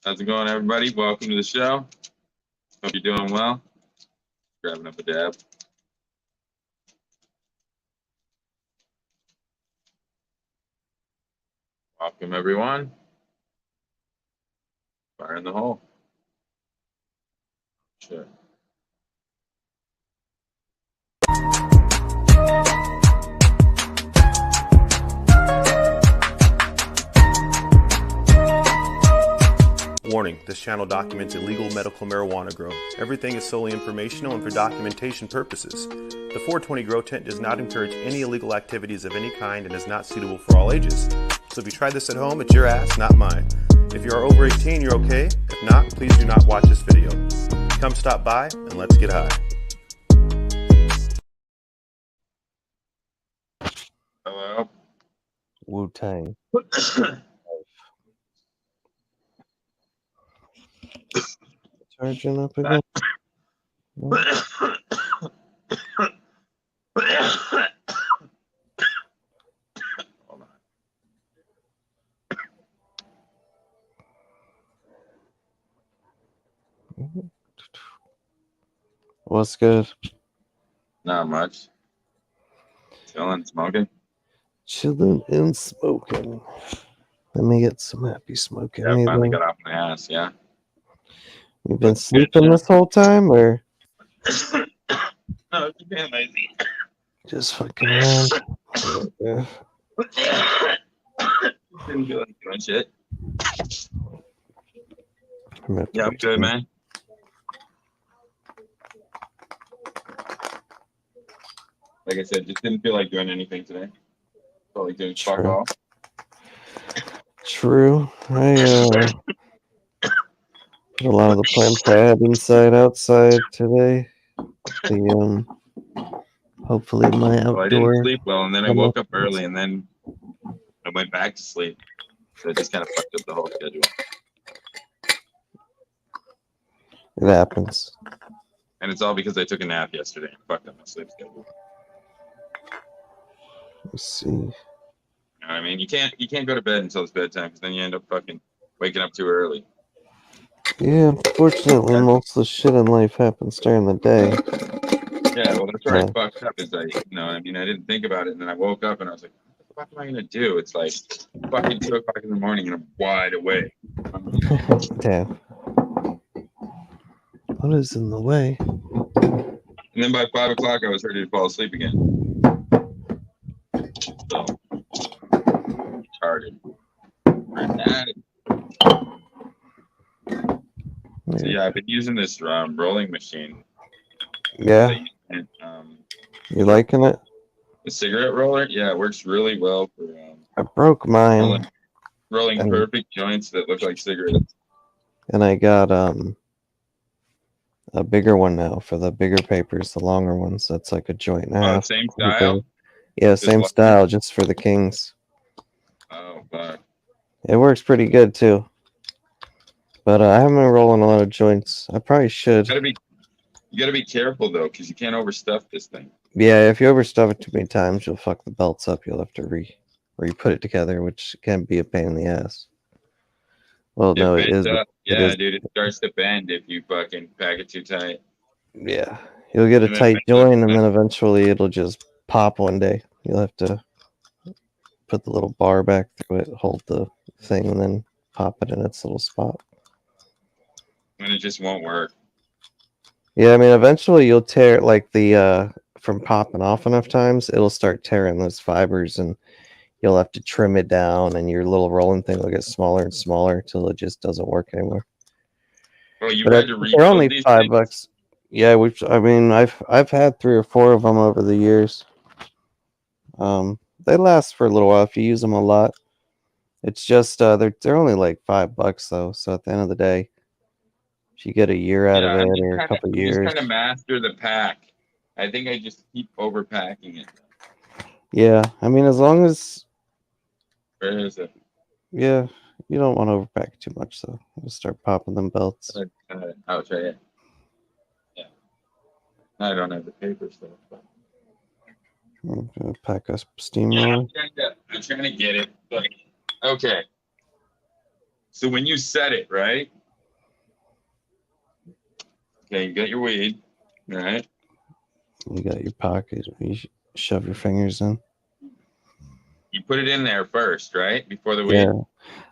How's it going, everybody? Welcome to the show. Hope you're doing well. Grabbing up a dab. Welcome, everyone. Fire in the hole. Sure. Warning, this channel documents illegal medical marijuana grow. Everything is solely informational and for documentation purposes. The 420 Grow Tent does not encourage any illegal activities of any kind and is not suitable for all ages. So if you try this at home, it's your ass, not mine. If you are over 18, you're okay. If not, please do not watch this video. Come stop by and let's get high. Hello. Wu-Tang. Charging up again. Hold on. What's good? Not much. Chilling, smoking. Chilling and smoking. Let me get some happy smoking. Yeah, I finally got off my ass, yeah. You've been sleeping this whole time, or No, it's being lazy. just fucking around? Yeah. Didn't feel like doing shit. I'm Yeah, I'm good, man. Like I said, just didn't feel like doing anything today. Felt like doing fuck True. all. True. I put a lot of the plants I had inside outside today. Hopefully my Well, I outdoor. didn't sleep well, and then I woke up early, and then I went back to sleep. So it just kind of fucked up the whole schedule. It happens. And it's all because I took a nap yesterday and fucked up my sleep schedule. Let's see. You know what I mean? You can't go to bed until it's bedtime, because then you end up fucking waking up too early. Yeah, fortunately, most of the shit in life happens during the day. Yeah, well, that's where I fucked up. Is I didn't think about it, and then I woke up and I was like, "What the fuck am I gonna do?" It's like fucking 2 o'clock in the morning, and I'm wide awake. Damn. What is in the way? And then by 5 o'clock, I was ready to fall asleep again. So, retarded. So yeah, I've been using this rolling machine. Yeah. And, You liking it? the cigarette roller, yeah, it works really well for I broke mine. rolling perfect joints that look like cigarettes. And I got a bigger one now for the bigger papers, the longer ones. That's like a joint and a half. Same style? Yeah, same style, just for the kings. Oh, fuck. It works pretty good too. But I haven't been rolling a lot of joints. I probably should. You gotta be careful though, because you can't overstuff this thing. Yeah, if you overstuff it too many times, you'll fuck the belts up. You'll have to re-put it together, which can be a pain in the ass. Well, no, it is. Yeah, dude, it starts to bend if you fucking pack it too tight. Yeah, you'll get a tight joint, and then eventually it'll just pop one day. You'll have to put the little bar back through it, hold the thing, and then pop it in its little spot. And it just won't work. Yeah, I mean, eventually you'll tear, like, the from popping off enough times, it'll start tearing those fibers, and you'll have to trim it down, and your little rolling thing will get smaller and smaller until it just doesn't work anymore. Well, you had to they're only $5. Yeah, I've had 3 or 4 of them over the years. They last for a little while if you use them a lot. It's just they're only like $5 though. So at the end of the day, if you get a year out of it or a couple years, just kind of master the pack. I think I just keep overpacking it. Yeah, I mean, as long as. Where is it? Yeah, you don't want to overpack too much, so we'll start popping them belts. Oh, it's right here. Yeah. I don't have the paper stuff. But... I'm gonna pack a steam roller. I'm trying to get it. But... Okay. So when you set it, right? Okay, you got your weed, right? You got your pocket. You shove your fingers in. You put it in there first, right? Before the weed. Yeah.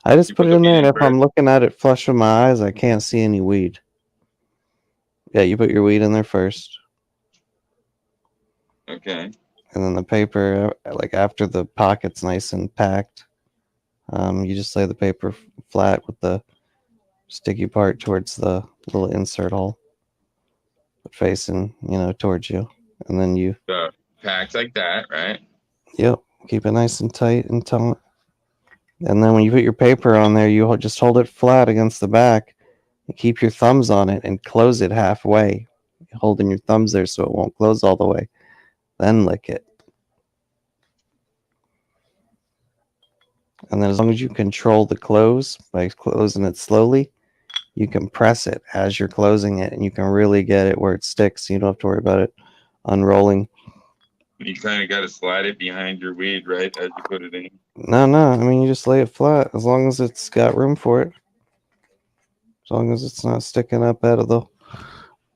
I just You put put it the in weed there, in and if I'm first? looking at it flush with my eyes, I can't see any weed. Yeah, you put your weed in there first. Okay. And then the paper, like after the pocket's nice and packed, you just lay the paper flat with the sticky part towards the little insert hole, facing, towards you. And then you, So packed like that, right? yep, keep it nice and tight and taut. And then when you put your paper on there, you just hold it flat against the back and keep your thumbs on it and close it halfway, holding your thumbs there so it won't close all the way. Then lick it. And then as long as you control the close by closing it slowly, you can press it as you're closing it and you can really get it where it sticks. You don't have to worry about it unrolling. You kind of got to slide it behind your weed, right? As you put it in. No, I mean, you just lay it flat as long as it's got room for it. As long as it's not sticking up out of the,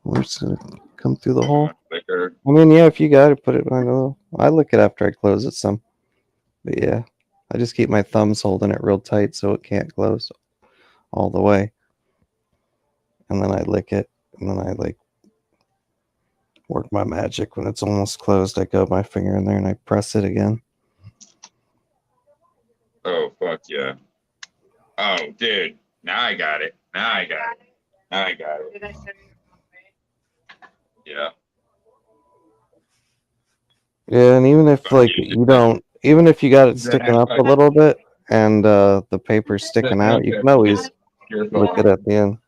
where it's going to come through the hole. Liquor. I mean, yeah, if you got it, put it behind the hole. I lick it after I close it some. But yeah, I just keep my thumbs holding it real tight so it can't close all the way. And then I lick it. And then I work my magic. When it's almost closed, I go my finger in there and I press it again. Oh, fuck yeah. Oh, dude. Now I got it. Now I got it. Yeah. Yeah, and even if Fuck you don't, even if you got it sticking up a fucking- little bit and the paper's sticking out, you can always lick it at the end.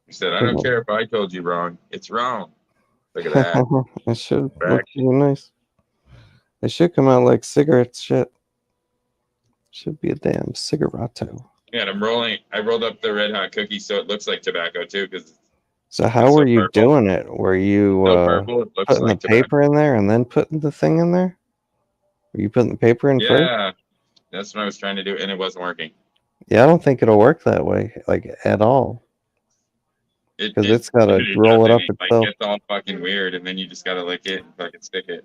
He said, I don't care if I told you wrong. It's wrong. Look at that. It should look Back. really nice. They should come out like cigarettes. Shit. Should be a damn cigaretto. Yeah, and I rolled up the red hot cookie so it looks like tobacco too, because So how It's so were you purple. doing it? Were you so purple, it looks putting like the tobacco. paper in there and then putting the thing in there? Were you putting the paper in first? Yeah, that's what I was trying to do, and it wasn't working. Yeah, I don't think it'll work that way, like at all. Because it's got to dude, roll it up doesn't. itself. It's all fucking weird, and then you just gotta lick it and fucking stick it.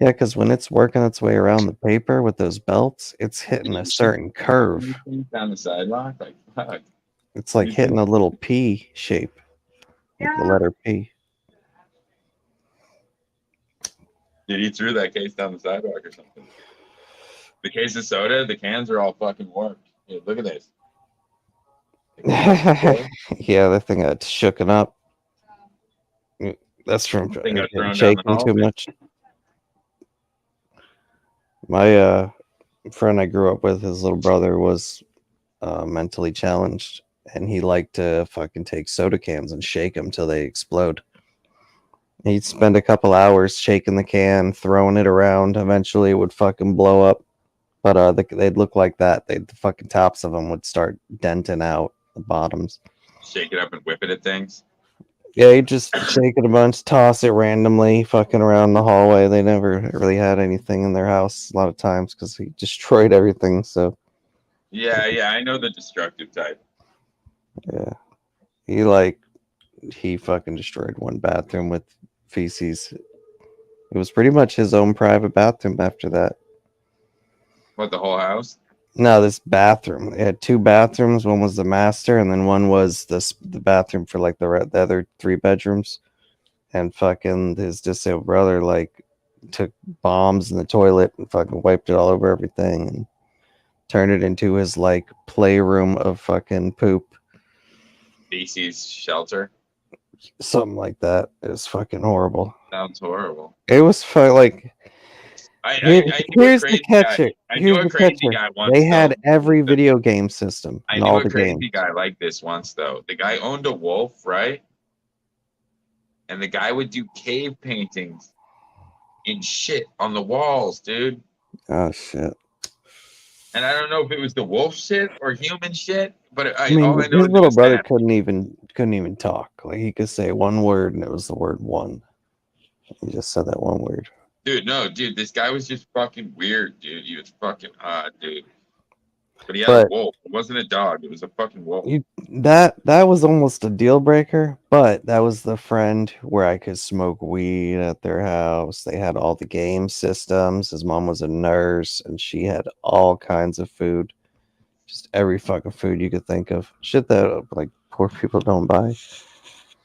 Yeah, because when it's working its way around the paper with those belts, it's hitting a certain curve. Down the sidewalk, like fuck. It's like hitting a little P shape, like the letter P. Dude, he threw that case down the sidewalk or something. The case of soda, the cans are all fucking warped. Hey, look at this. Yeah, that thing got shooken up. That's from Thing got thrown down the shaking hall. too much. My friend I grew up with, his little brother was mentally challenged, and he liked to fucking take soda cans and shake them till they explode. He'd spend a couple hours shaking the can, throwing it around. Eventually, it would fucking blow up. But they'd look like that. The fucking tops of them would start denting out the bottoms. Shake it up and whip it at things. Yeah, he'd just shake it a bunch, toss it randomly, fucking around the hallway. They never really had anything in their house a lot of times because he destroyed everything. So Yeah, I know the destructive type. yeah, he fucking destroyed one bathroom with feces. It was pretty much his own private bathroom after that. What, the whole house? No, this bathroom. It had two bathrooms. One was the master, and then one was the bathroom for like the other 3 bedrooms. And fucking his disabled brother like took bombs in the toilet and fucking wiped it all over everything and turned it into his like playroom of fucking poop. Feces shelter. Something like that. It was fucking horrible. Sounds horrible. It was like here's the catcher. I knew a crazy guy once. They had every video game system I and knew all a the crazy games. guy like this once, though. The guy owned a wolf, right? And the guy would do cave paintings and shit on the walls, dude. Oh shit! And I don't know if it was the wolf shit or human shit, but I mean, all I know his is it little was brother that. couldn't even talk. Like he could say one word and it was the word one. He just said that one word. Dude, no, dude, this guy was just fucking weird, dude. He was fucking odd, dude. But he had But a wolf. It wasn't a dog. It was a fucking wolf. that was almost a deal breaker, but that was the friend where I could smoke weed at their house. They had all the game systems. His mom was a nurse, and she had all kinds of food, just every fucking food you could think of. Shit that like poor people don't buy.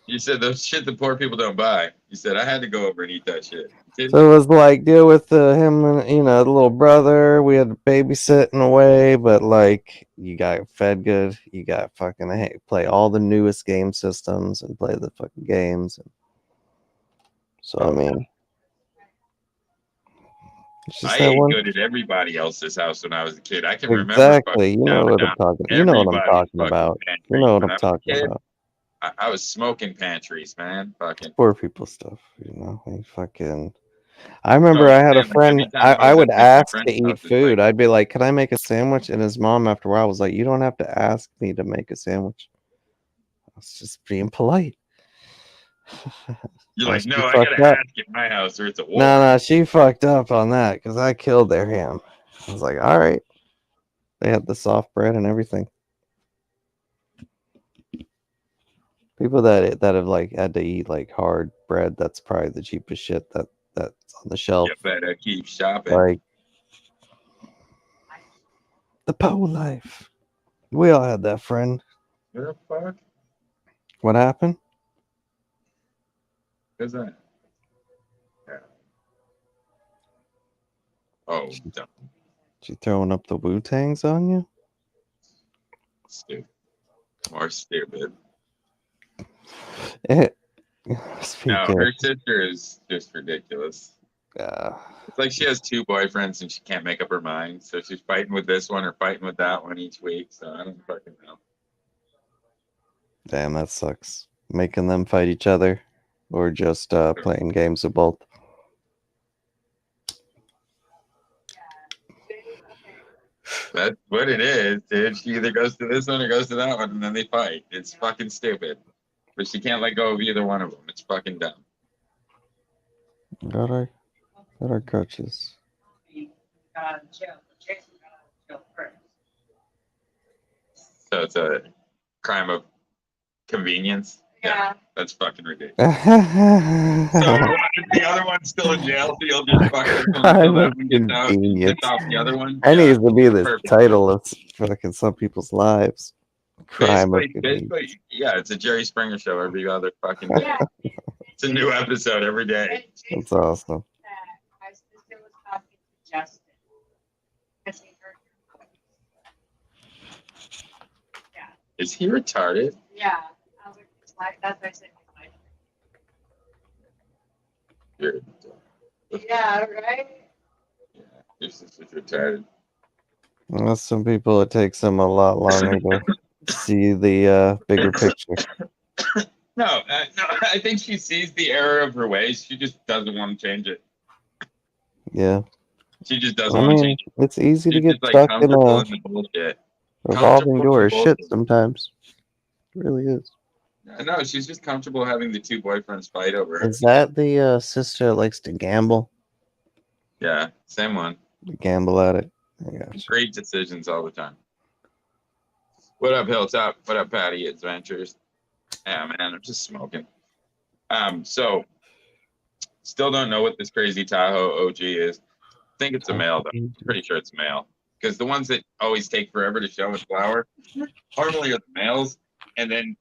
You said those shit the poor people don't buy. You said I had to go over and eat that shit. Didn't So it was like deal with him and the little brother. We had to babysit in a way, but like you got fed good. You got fucking play all the newest game systems and play the fucking games. So I mean, it's just I that ate one. good at everybody else's house when I was a kid. I can remember Exactly. You fucking know chopping what I'm down talking. You know what I'm everybody's talking fucking about. You pantry. know what When I'm I was talking a kid, about. I was smoking pantries, man. Fucking. Poor people stuff. Like fucking. I remember No, I had a man, like friend. every time I I was would at like my ask to friend's eat house, it's like, food. I'd be like, "Can I make a sandwich?" And his mom, after a while, was like, "You don't have to ask me to make a sandwich. I was just being polite." you're Oh, like, she no, I fucked gotta up. ask at my house or it's a wolf. No, she fucked up on that because I killed their ham. I was like, "All right." They had the soft bread and everything. People that have like had to eat like hard bread, that's probably the cheapest shit that's on the shelf. You better keep shopping. Like the po life. We all had that friend. What the fuck What happened? is that? Yeah. Oh, dumb. She throwing up the Wu-Tangs on you? Stupid. More stupid. No, No, her sister is just ridiculous. It's like she has two boyfriends and she can't make up her mind. So she's fighting with this one or fighting with that one each week. So I don't fucking know. damn, that sucks. Making them fight each other or just playing games with both. That's what it is, dude. She either goes to this one or goes to that one and then they fight. It's fucking stupid. But she can't let go of either one of them. It's fucking dumb. Got our coaches. So it's a crime of convenience. Yeah. That's fucking ridiculous. So the other one's still in jail, so you'll just fuck this one until that one gets out and gets off the other one. That needs to be the perfect. title of fucking some people's lives. Crime of convenience. Basically, yeah, it's a Jerry Springer show every other fucking day. It's a new episode every day. That's awesome. My sister was talking to Justin. Because he heard your voice. Yeah. Is he retarded? Yeah. I was like, that's why I said my You're, yeah, right? yeah, your sister's retarded. Well, some people, it takes them a lot longer to see the bigger picture. No, I think she sees the error of her ways. She just doesn't want to change it. Yeah. She just doesn't I want to mean, change it. it's easy to She's get just, like, stuck in comfortable a in the bullshit. revolving Comfortable door in of the shit bullshit. sometimes. It really is. No, she's just comfortable having the two boyfriends fight over her. Is that the sister that likes to gamble? Yeah, same one. Gamble at it. I gotcha. Great decisions all the time. What up, Hilltop? What up, Patty Adventures? Yeah, man, I'm just smoking. So still don't know what this crazy Tahoe OG is. I think it's a male though. I'm pretty sure it's male. Because the ones that always take forever to show in flower normally are the males, and then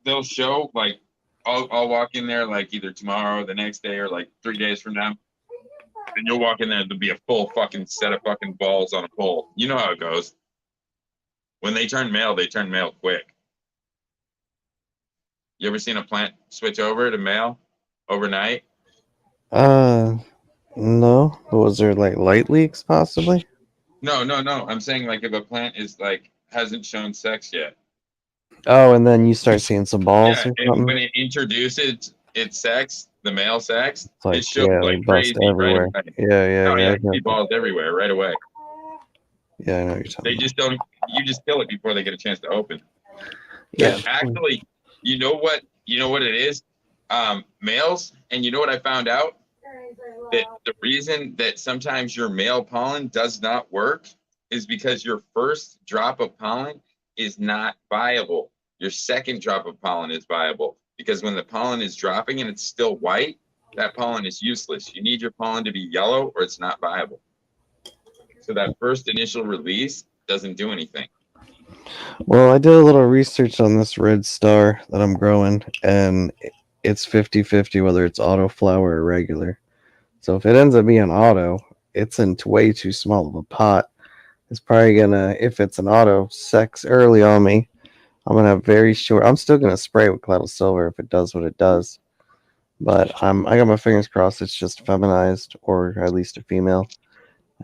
they'll show like I'll walk in there like either tomorrow, the next day, or like 3 days from now. And you'll walk in there, there'll be a full fucking set of fucking balls on a pole. You know how it goes. When they turn male quick. You ever seen a plant switch over to male overnight? No. Was there like light leaks possibly? No. I'm saying like if a plant is like hasn't shown sex yet. Oh, and then you start seeing some balls Yeah, or and something. when it introduces its sex, the male sex, It's like, it shows yeah, like they bust crazy everywhere. right away. Yeah, Oh, yeah, I you see got that. balls everywhere right away. Yeah, I know what you're talking They about. just don't. You just kill it before they get a chance to open. Yeah. But actually, you know what it is? Males, and you know what I found out? That the reason that sometimes your male pollen does not work is because your first drop of pollen is not viable. Your second drop of pollen is viable because when the pollen is dropping and it's still white, that pollen is useless. You need your pollen to be yellow or it's not viable. So that first initial release doesn't do anything. Well, I did a little research on this red star that I'm growing, and it's 50-50 whether it's auto flower or regular. So if it ends up being auto, it's in way too small of a pot. It's probably gonna, if it's an auto, sex early on me. I'm gonna have very short. I'm still gonna spray with Cloud Silver if it does what it does, but I got my fingers crossed. It's just feminized or at least a female.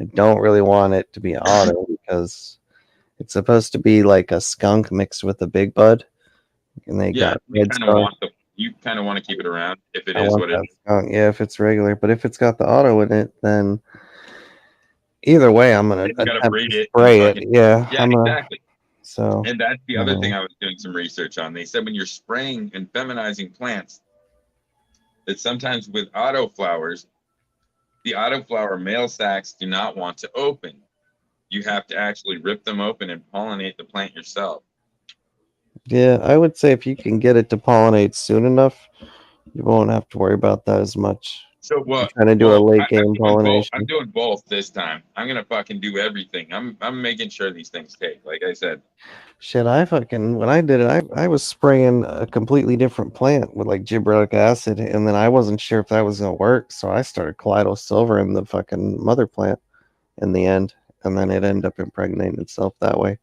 I don't really want it to be auto because it's supposed to be like a skunk mixed with a big bud, and they Yeah, got you red kind of star. want you kind of want to keep it around if it I is want what it that is. skunk. Yeah, if it's regular, but if it's got the auto in it, then either way, I'm gonna You got to attempt breed to it. spray it. Fucking, Yeah, yeah, I'm gonna. exactly. So And that's the other thing I was doing some research on. They said when you're spraying and feminizing plants, that sometimes with autoflowers, the autoflower male sacs do not want to open. You have to actually rip them open and pollinate the plant yourself. yeah, I would say if you can get it to pollinate soon enough, you won't have to worry about that as much. So I'm what? trying to do a late game I'm pollination. doing both this time. I'm gonna fucking do everything. I'm making sure these things take. Like I said, Shit, I fucking when I did it, I was spraying a completely different plant with like gibberellic acid, and then I wasn't sure if that was gonna work, so I started Kaleido Silver in the fucking mother plant in the end, and then it ended up impregnating itself that way.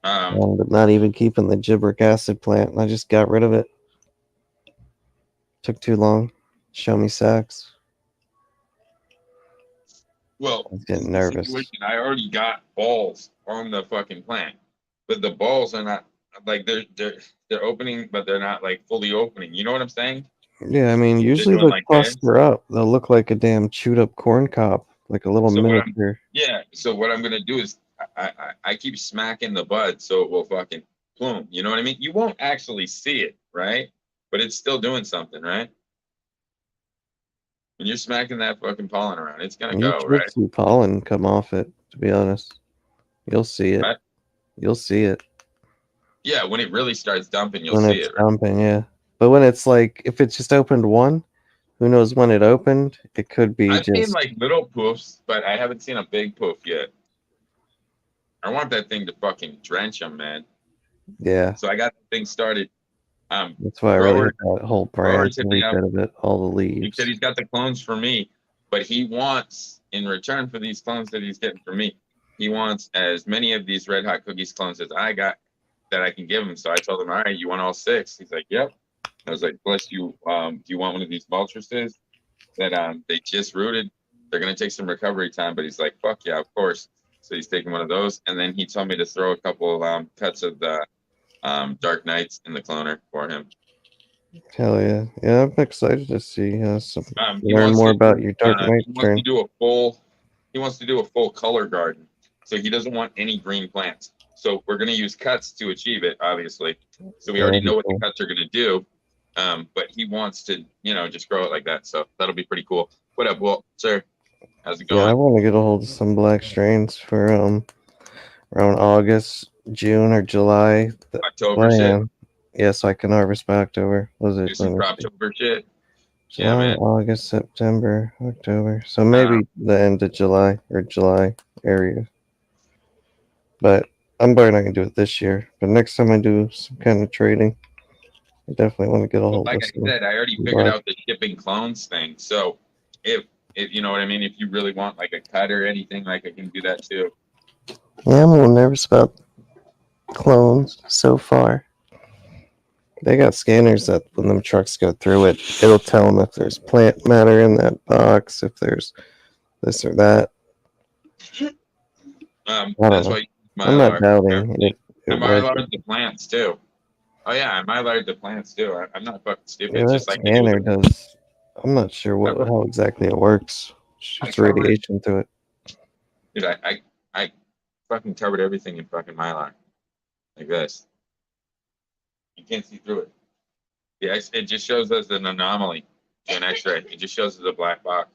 But not even keeping the gibberic acid plant, and I just got rid of it. Took too long. Show me sacs. well, I was this getting is the nervous. situation. I already got balls on the fucking plant, but the balls are not like they're opening, but they're not like fully opening. You know what I'm saying? Yeah, I mean, They're usually doing they'll like this. cluster up. They'll look like a damn chewed up corn cob, like a little So miniature. So what I'm gonna do is I keep smacking the bud so it will fucking plume. You know what I mean? You won't actually see it, right? But it's still doing something, right? When you're smacking that fucking pollen around, it's gonna You go, should right? see pollen come off it, to be honest. You'll see it. Right? You'll see it Yeah, when it really starts dumping, you'll when see it's it, right? dumping, yeah. But when it's like, if it's just opened one, who knows when it opened? It could be I've seen just, like little poofs, but I haven't seen a big poof yet. I want that thing to fucking drench them, man. yeah. So I got the thing started. That's why I really hit Grower that whole branch, hit every me up. bit of it, all the He leaves. said he's got the clones for me, but he wants, in return for these clones that he's getting from me, he wants as many of these Red Hot Cookies clones as I got that I can give him. So I told him, all right, you want all 6? He's like, yep. I was like, bless you. Do you want one of these Vultruses that they just rooted? They're gonna take some recovery time, but he's like, fuck yeah, of course. So he's taking one of those, and then he told me to throw a couple cuts of the Dark Knights in the cloner for him. Hell yeah. Yeah, I'm excited to see He learn wants more to about your Dark Knight he wants strain. to do a full he wants to do a full color garden. So he doesn't want any green plants. So we're going to use cuts to achieve it, obviously. So we already know what the cuts are going to do. But he wants to, just grow it like that. So that'll be pretty cool. What up, Walt? Sir, how's it Yeah, I going? want to get a hold of some black strains for around August, June, or July. October shit. Yeah, so I can harvest by October. Was Do it? some Croptober shit. July, Yeah, man. August, September, October. So maybe the end of July or July area. But I'm probably not gonna do it this year. But next time I do some kind of trading, I definitely want to get a hold Like of I some. said, I already figured out the shipping clones thing. So if you know what I mean, if you really want like a cut or anything, like I can do that too. Yeah, I'm a little nervous about clones so far. They got scanners that when them trucks go through it, it'll tell them if there's plant matter in that box, if there's this or that. That's why I'm not doubting it. I mylar the plants too. Oh yeah, I mylar the plants too. I'm not fucking stupid. Yeah, It's that just like scanner does. I'm not sure how exactly it works. Shoots radiation to it. Dude, I fucking covered everything in fucking mylar, like this. You can't see through it. Yeah, it just shows us an anomaly to an X-ray. It just shows us a black box,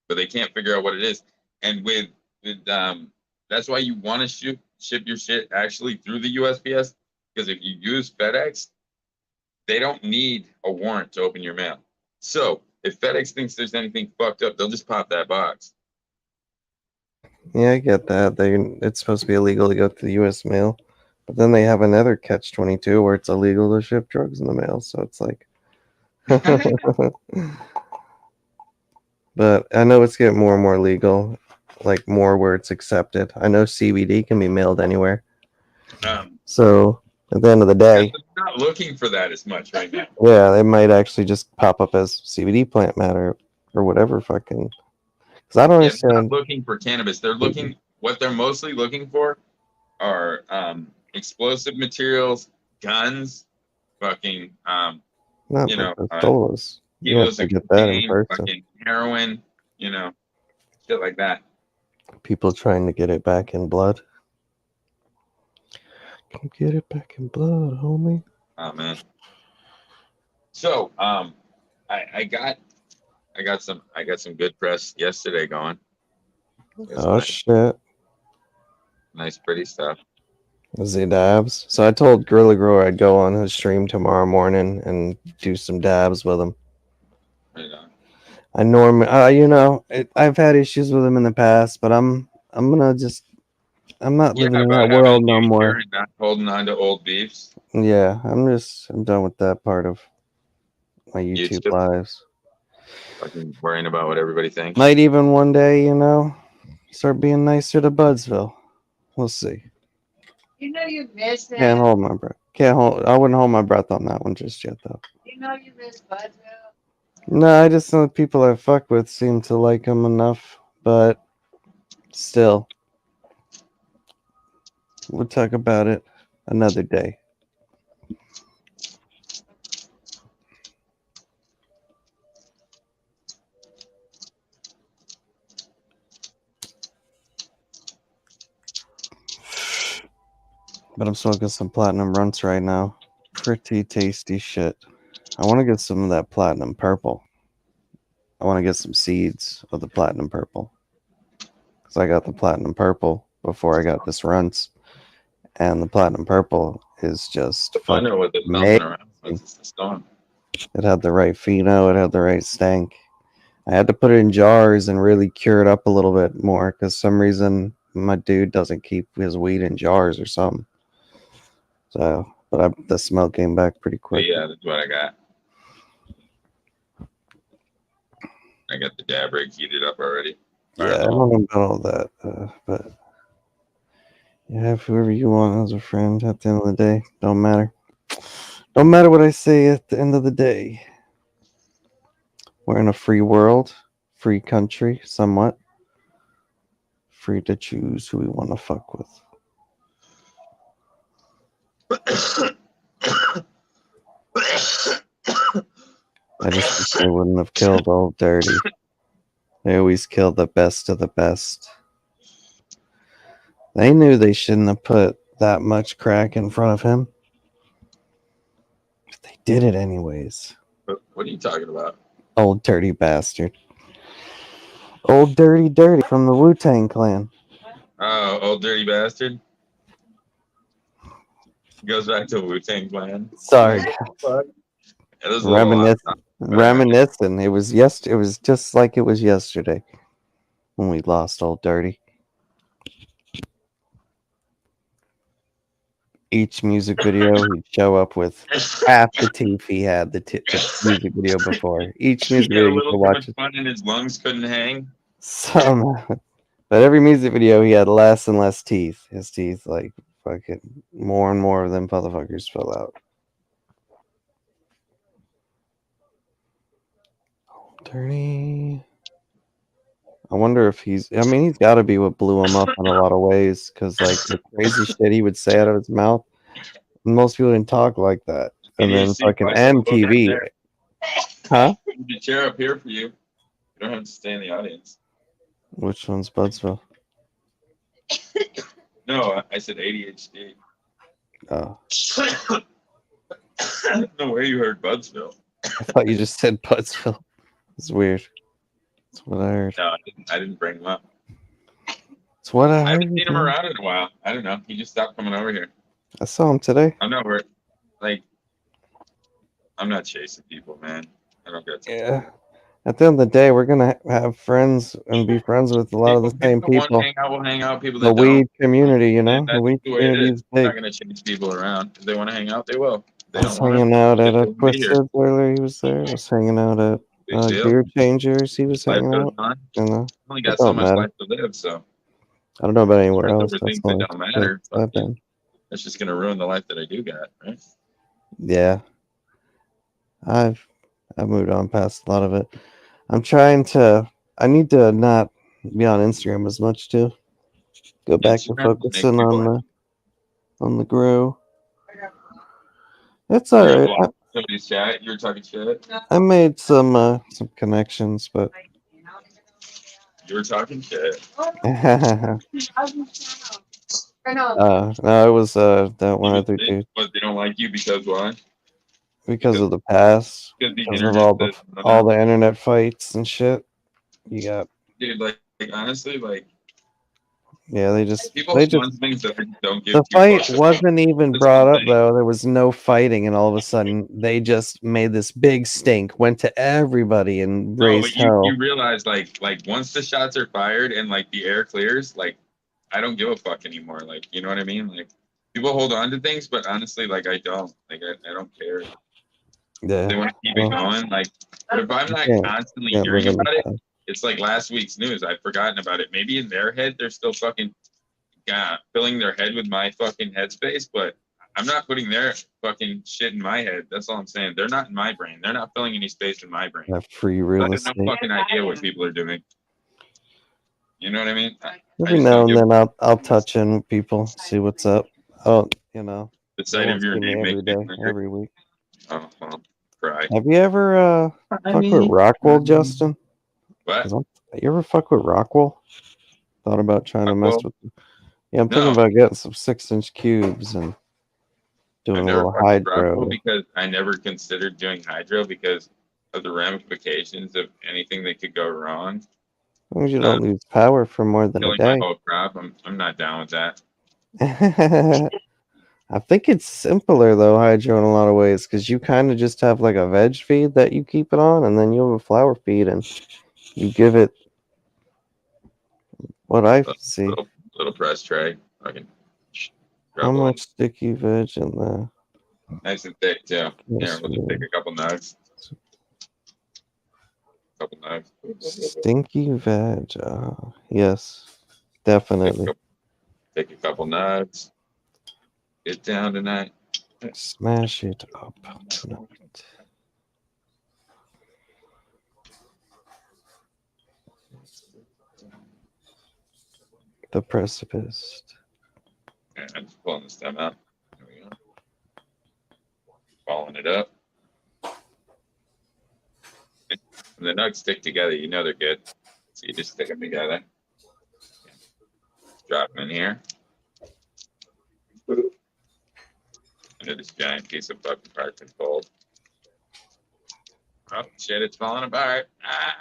but they can't figure out what it is. And with that's why you want to ship your shit actually through the USPS, because if you use FedEx, they don't need a warrant to open your mail. So if FedEx thinks there's anything fucked up, they'll just pop that box. Yeah, I get that. It's supposed to be illegal to go to the U.S. mail, but then they have another catch-22 where it's illegal to ship drugs in the mail. So it's like, but I know it's getting more and more legal, like more where it's accepted. I know CBD can be mailed anywhere. So at the end of the day, they're not looking for that as much right now. yeah, they might actually just pop up as CBD plant matter or whatever fucking. Because I don't Yeah, they're understand. not looking for cannabis. They're looking. What they're mostly looking for are explosive materials, guns, fucking Not you like know, pistolas. You have kilos to of get that in cocaine, person. fucking heroin, you know, shit like that. People trying to get it back in blood. Come get it back in blood, homie. Oh man. So I got some good press yesterday going. Oh shit. Nice pretty stuff. Z dabs. So I told Gorilla Grower I'd go on his stream tomorrow morning and do some dabs with him. Right on. I normally, I've had issues with him in the past, but I'm not living in that world no more. You're not holding on to old beefs. Yeah, I'm done with that part of my YouTube YouTube. lives. Fucking worrying about what everybody thinks. Might even one day, start being nicer to Budsville. We'll see. You know you miss that. Can't hold my breath. I wouldn't hold my breath on that one just yet, though. You know you miss Budsville. No, I just know the people I fuck with seem to like him enough, but still. We'll talk about it another day. But I'm smoking some platinum runts right now. Pretty tasty shit. I want to get some of that platinum purple. I want to get some seeds of the platinum purple. Because I got the platinum purple before I got this runts. And the platinum purple is just I know what they're amazing. around. It's the storm. It had the right pheno. It had the right stank. I had to put it in jars and really cure it up a little bit more because some reason my dude doesn't keep his weed in jars or something. So, but the smell came back pretty quick. But yeah, that's what I got. I got the dab rig heated up already. Yeah, I don't know about all that, but you have whoever you want as a friend at the end of the day. Don't matter. Don't matter what I say at the end of the day. We're in a free world, free country, somewhat. Free to choose who we want to fuck with. I just wish they wouldn't have killed Old Dirty. They always kill the best of the best. They knew they shouldn't have put that much crack in front of him. But they did it anyways. What are you talking about? Old Dirty bastard. Old Dirty from the Wu-Tang Clan. Oh, Old Dirty Bastard. Goes back to Wu-Tang Clan. Sorry. It was Reminiscing. It was just like it was yesterday when we lost Old Dirty. Each music video he'd show up with half the teeth he had the music video before. Each music video you could watch it. Fun and his lungs couldn't hang. But every music video he had less and less teeth. His teeth, like fucking more and more of them motherfuckers fell out. Dirty. I wonder if he's got to be what blew him up in a lot of ways, because like the crazy shit he would say out of his mouth, most people didn't talk like that. And then fucking MTV, huh? There's a chair up here for you. You don't have to stay in the audience. Which one's Budsville? No, I said ADHD. Oh, I don't know where you heard Budsville. I thought you just said Budsville. It's weird. That's what I heard. No, I didn't bring them up. It's what I I haven't heard. seen him Man. around in a while. I don't know. He just stopped coming over here. I saw him today. I know where, like, I'm not chasing people, man. I don't get to. Yeah. At the end of the day, we're gonna have friends and be friends with a lot of the same People that want people. to hang out will hang out. People The that don't, weed community, you know, the that's weed the way it community is. is I'm big. not gonna chase people around. If they want to hang out, they will. If they I was don't want to. hanging out at They a won't be here. Twisted earlier. He was there. I was hanging out at Big deal. Gear Changers. He was Life hanging goes out. on. And Only it got so don't much matter. life to live, so I don't know about anywhere stress else. over That's things the that only don't place matter. I've Fuck you. been. That's just gonna ruin the life that I do got, right? Yeah, I've moved on past a lot of it. I'm trying to. I need to not be on Instagram as much too. Go back to Instagram will make focusing people on the grow. It's You're gonna alright. block somebody's chat. You're talking shit. I made some connections, but You were talking shit. no, No. it was that one other dude But they don't like you because why? because of the past, Because the because of internet says no, all no. the internet fights and shit. You got Dude, like honestly, like yeah. They just people fund things that I don't give the two fight fucks about. wasn't even That's brought one up thing. though. There was no fighting, and all of a sudden they just made this big stink. Went to everybody and No, raised but you hell. realize like once the shots are fired and like the air clears, like I don't give a fuck anymore. Like you know what I mean? Like people hold on to things, but honestly, like I don't. Like I don't care. Yeah, They want to keep it going. Like, but if I'm not Yeah. constantly Can't live hearing in the about it, past. it's like last week's news. I've forgotten about it. Maybe in their head, they're still fucking filling their head with my fucking headspace, but I'm not putting their fucking shit in my head. That's all I'm saying. They're not in my brain. They're not filling any space in my brain. That free I real have no estate. fucking idea what people are doing. You know what I mean? I Every just now don't and give then I'll touch in with people, see what's up. Oh, you know, the they sight won't of your see me name every makes me day, hungry. every week. Oh, well, cry. Have you ever fuck with Rockwell, Justin? What? You ever fuck with Rockwell? Thought about trying to mess Rockwell? with them? Yeah, I'm thinking No. about getting some 6-inch cubes and doing I've a never little fucked with Rockwell hydro. because I never considered doing hydro because of the ramifications of anything that could go wrong. As long as you don't lose power for more than a Killing my day. whole crop. I'm not down with that. I think it's simpler though, hydro in a lot of ways, because you kind of just have like a veg feed that you keep it on, and then you have a flower feed, and you give it what I see. Little press tray. I can How drop a much sticky veg in the nice and thick too. Yeah, Yes, we'll just take a couple nugs. Couple nugs. stinky veg? Yes, definitely. Take a couple nugs. Get down tonight. Smash it up tonight. The precipice. Yeah, I'm just pulling the stem out. There we go. Following it up. When the nugs stick together, you know they're good. So you just stick them together. Drop them in here. Under this giant piece of fucking parchment fold. Oh shit, it's falling apart. Ah.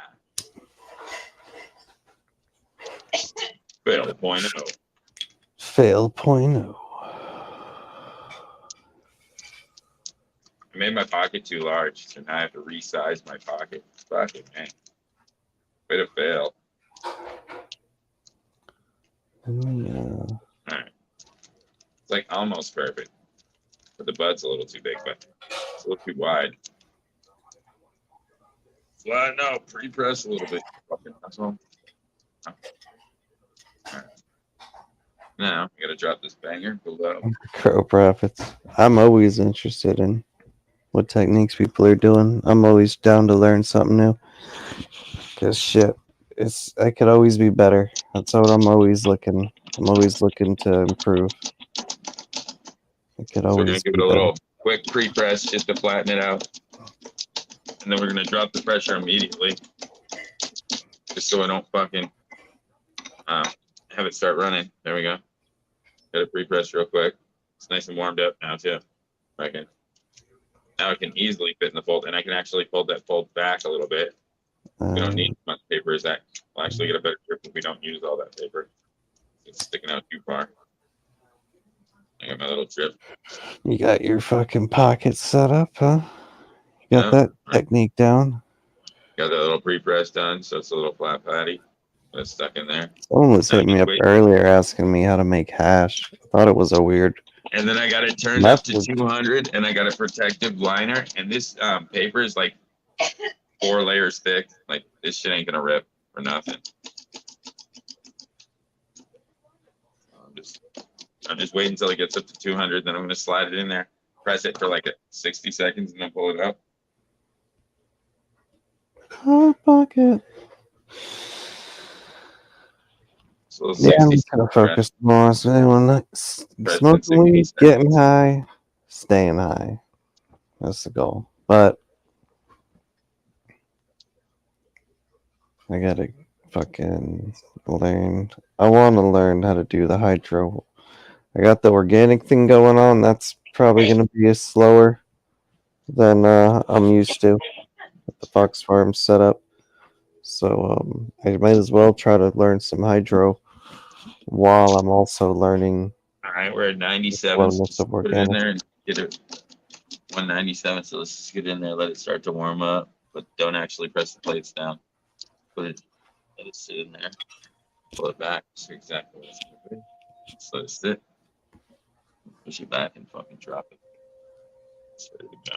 Fail 0.0. Fail 0.0. I made my pocket too large, so now I have to resize my pocket. Fucking man. Way to fail. Alright. It's like almost perfect. But the bud's a little too big, but it's a little too wide. Flatten out, pre-press a little bit. Fucking asshole. Alright. Now, I gotta drop this banger below. Crow profits. I'm always interested in what techniques people are doing. I'm always down to learn something new. Cause shit, I could always be better. That's what I'm always looking. I'm always looking to improve. I could So we're gonna always give be it a better. little quick pre-press just to flatten it out. And then we're gonna drop the pressure immediately. Just so I don't fucking have it start running. There we go. Got it pre-pressed real quick. It's nice and warmed up now too. Reckon. Now it can easily fit in the fold, and I can actually fold that fold back a little bit. We don't need as much paper as that. We'll actually get a better grip if we don't use all that paper. It's sticking out too far. I got my little drip. You got your fucking pockets set up, huh? You got Yeah. that technique down. Got that little pre-press done, so it's a little flat patty. That's stuck in there. Someone was hitting me up Wait. earlier asking me how to make hash. I thought it was a weird. And then I got it turned Meth up to was- 200, and I got a protective liner. And this paper is like 4 layers thick. Like this shit ain't gonna rip for nothing. I'm just waiting until it gets up to 200. Then I'm gonna slide it in there, press it for like 60 seconds, and then pull it up. Hot pocket. So Yeah, I'm 60 kind of focused more. So anyone Press smoking 60 weed, seconds. getting high, staying high. That's the goal. But I gotta fucking learn. I want to learn how to do the hydro. I got the organic thing going on. That's probably gonna be slower than I'm used to with the Fox Farm setup. So I might as well try to learn some hydro while I'm also learning. All right, we're at 97. So Slowness just of put it in organic. there and get it 197. So let's just get in there, let it start to warm up, but don't actually press the plates down. Put it, let it sit in there. Pull it back. See exactly what it's gonna be. Just let it sit. Push it back and fucking drop it. It's ready to go.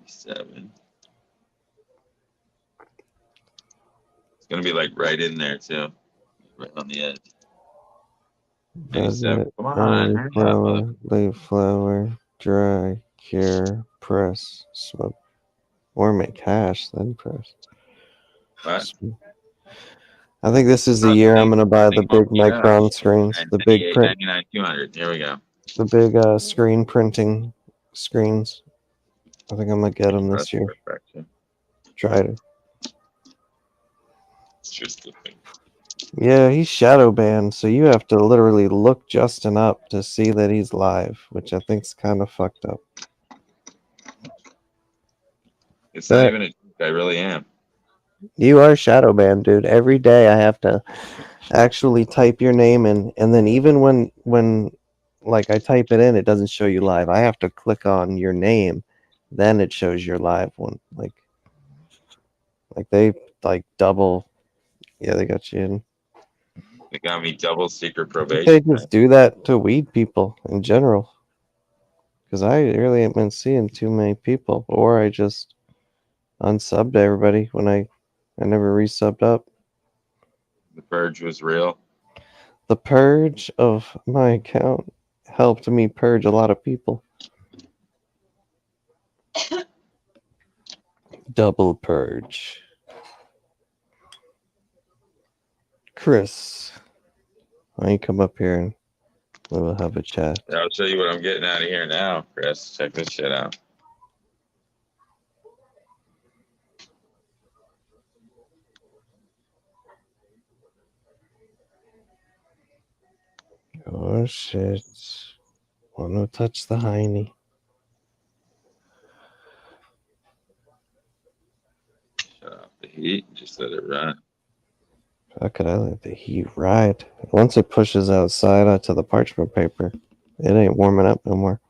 Seven. It's gonna be like right in there too, right on the edge. Does 97. it Come on, only hurry up, flour, leave flour, dry, cure, press, smoke, or make hash, then press. What? I think this is the year I'm gonna buy the big Yeah. Micron screens, the big 98, print, 99, 200. Here we go. the big screen printing screens. I think I'm gonna get them this year. Perfection. Try to. It's just the thing. Yeah, he's shadow banned, so you have to literally look Justin up to see that he's live, which I think's kind of fucked up. It's not even a joke. I really am. You are shadow banned, dude. Every day I have to actually type your name in, and then even when like I type it in, it doesn't show you live. I have to click on your name, then it shows your live one. Like they like double. Yeah, they got you in. They got me double secret They probation. just do that to weed people in general. Because I really haven't been seeing too many people, or I just unsubbed everybody when I never resubbed up. The purge was real. The purge of my account helped me purge a lot of people. Double purge. Chris, why don't you come up here and we'll have a chat? I'll show you what I'm getting out of here now, Chris. Check this shit out. Oh shit. Wanna touch the hiney. Shut off the heat. Just let it run. How could I let the heat ride? Once it pushes outside onto the parchment paper, it ain't warming up no more.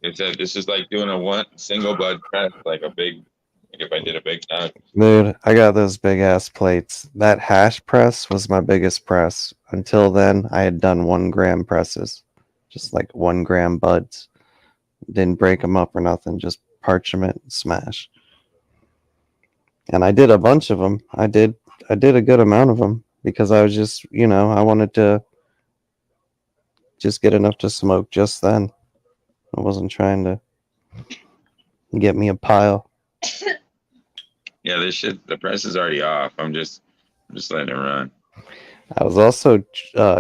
It said this is like doing a one single bud press, like a big, like if I did a big nut. Dude, I got those big ass plates. That hash press was my biggest press. Until then, I had done 1 gram presses. Just like 1 gram buds. Didn't break them up or nothing. Just parchment and smash. And I did a bunch of them. I did a good amount of them because I was just, I wanted to just get enough to smoke just then. I wasn't trying to get me a pile. Yeah, this shit, the press is already off. I'm just I'm just letting it run. I was also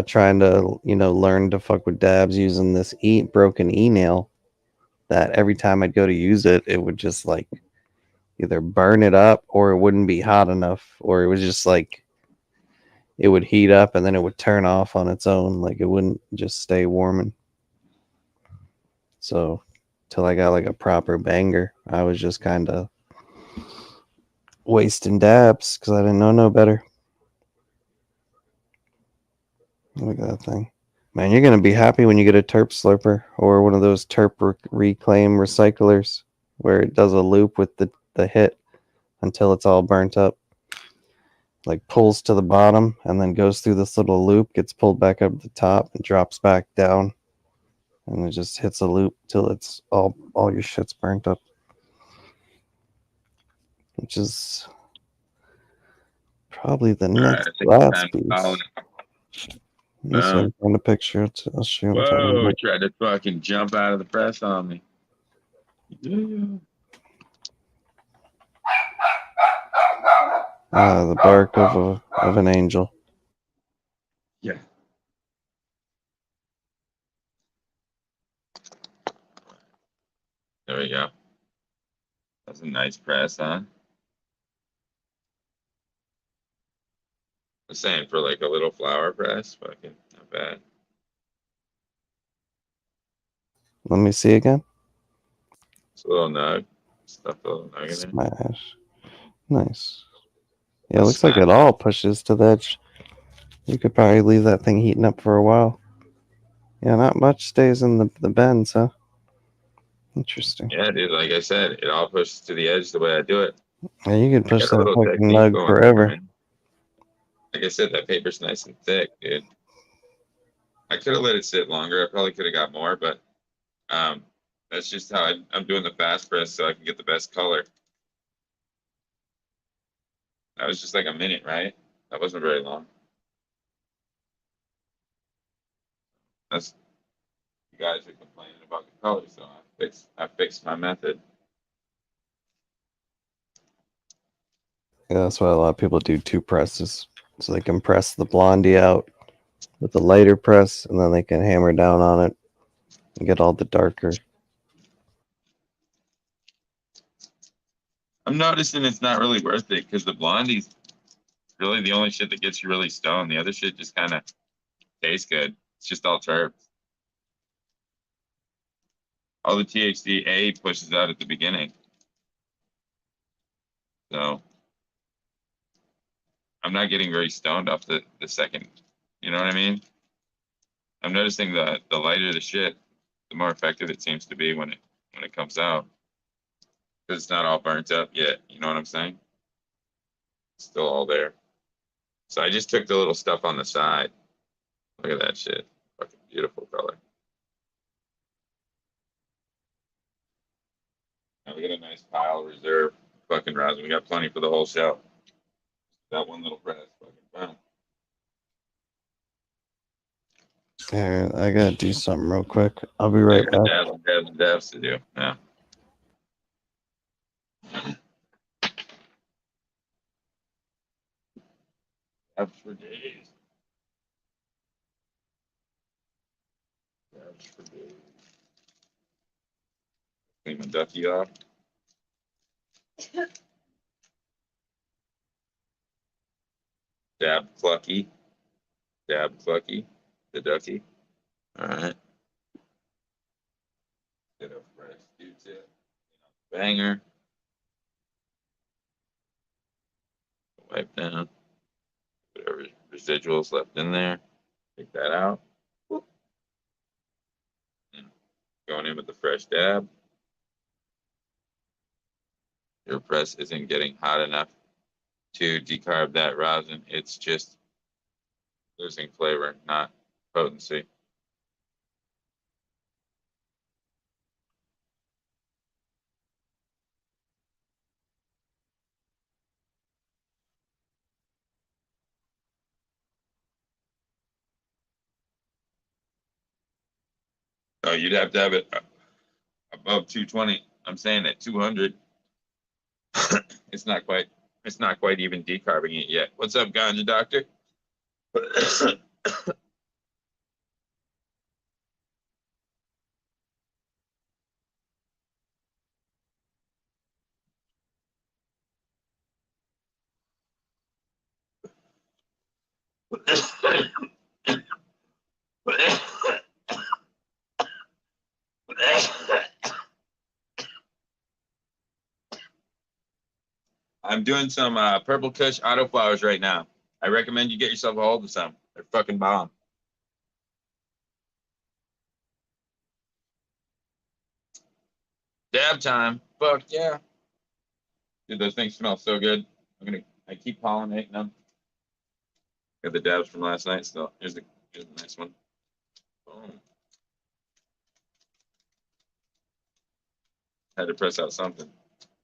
trying to, learn to fuck with dabs using this broken e-nail that every time I'd go to use it, it would just like either burn it up or it wouldn't be hot enough, or it was just like it would heat up and then it would turn off on its own. Like it wouldn't just stay warming. So till I got like a proper banger, I was just kind of wasting dabs because I didn't know no better. Look at that thing. Man, you're going to be happy when you get a terp slurper or one of those terp reclaim recyclers where it does a loop with the hit until it's all burnt up. Like pulls to the bottom and then goes through this little loop, gets pulled back up to the top and drops back down. And it just hits a loop till it's all your shit's burnt up. Which is probably the All right, next I think it's last time to call piece. it. Let me see if I can find a picture. I'll show you what I'm talking Whoa, about. tried to fucking jump out of the press on me. Yeah. The bark of an angel. Yeah. There we go. That's a nice press, huh? I'm saying for like a little flower press, fucking not bad. Let me see again. It's a little nug. Stuff a little nug in there. Smash. Nice. Yeah, it looks like it all pushes to the edge. You could probably leave that thing heating up for a while. Yeah, not much stays in the bends, huh? Interesting. Yeah, dude. Like I said, it all pushes to the edge the way I do it. Yeah, you could I push got a that little fucking technique nug going forever. on. Like I said, that paper's nice and thick, dude. I could have let it sit longer. I probably could have got more, but that's just how I'm doing the fast press so I can get the best color. That was just like a minute, right? That wasn't very long. That's you guys are complaining about the color, so I fixed my method. Yeah, that's why a lot of people do two presses. So they can press the blondie out with the lighter press, and then they can hammer down on it and get all the darker. I'm noticing it's not really worth it because the blondie's really the only shit that gets you really stoned. The other shit just kind of tastes good. It's just all terp. All the THC pushes out at the beginning. So I'm not getting very stoned off the second. You know what I mean? I'm noticing the lighter the shit, the more effective it seems to be when it comes out. Because it's not all burnt up yet. You know what I'm saying? It's still all there. So I just took the little stuff on the side. Look at that shit. Fucking beautiful color. Now we got a nice pile reserve. Fucking rosin. We got plenty for the whole show. That one little press. Fucking fun. Yeah, I gotta do something real quick. I'll be right back. Dabs to do. Yeah. Dabs for days. Dabs for days. Clean my ducky off. Dab Clucky. Dab Clucky. The ducky. All right. Get a fresh Q-tip. Banger. Wipe down. Whatever residuals left in there. Take that out. Whoop. And going in with the fresh dab. Your press isn't getting hot enough to decarb that rosin. It's just losing flavor, not potency. So you'd have to have it above 220. I'm saying at 200, it's not quite It's not quite even decarbing it yet. What's up, ganja doctor? I'm doing some Purple Kush auto flowers right now. I recommend you get yourself a hold of some. They're fucking bomb. Dab time. Fuck yeah. Dude, those things smell so good. I keep pollinating them. Got the dabs from last night still. Here's the nice one. Boom. Had to press out something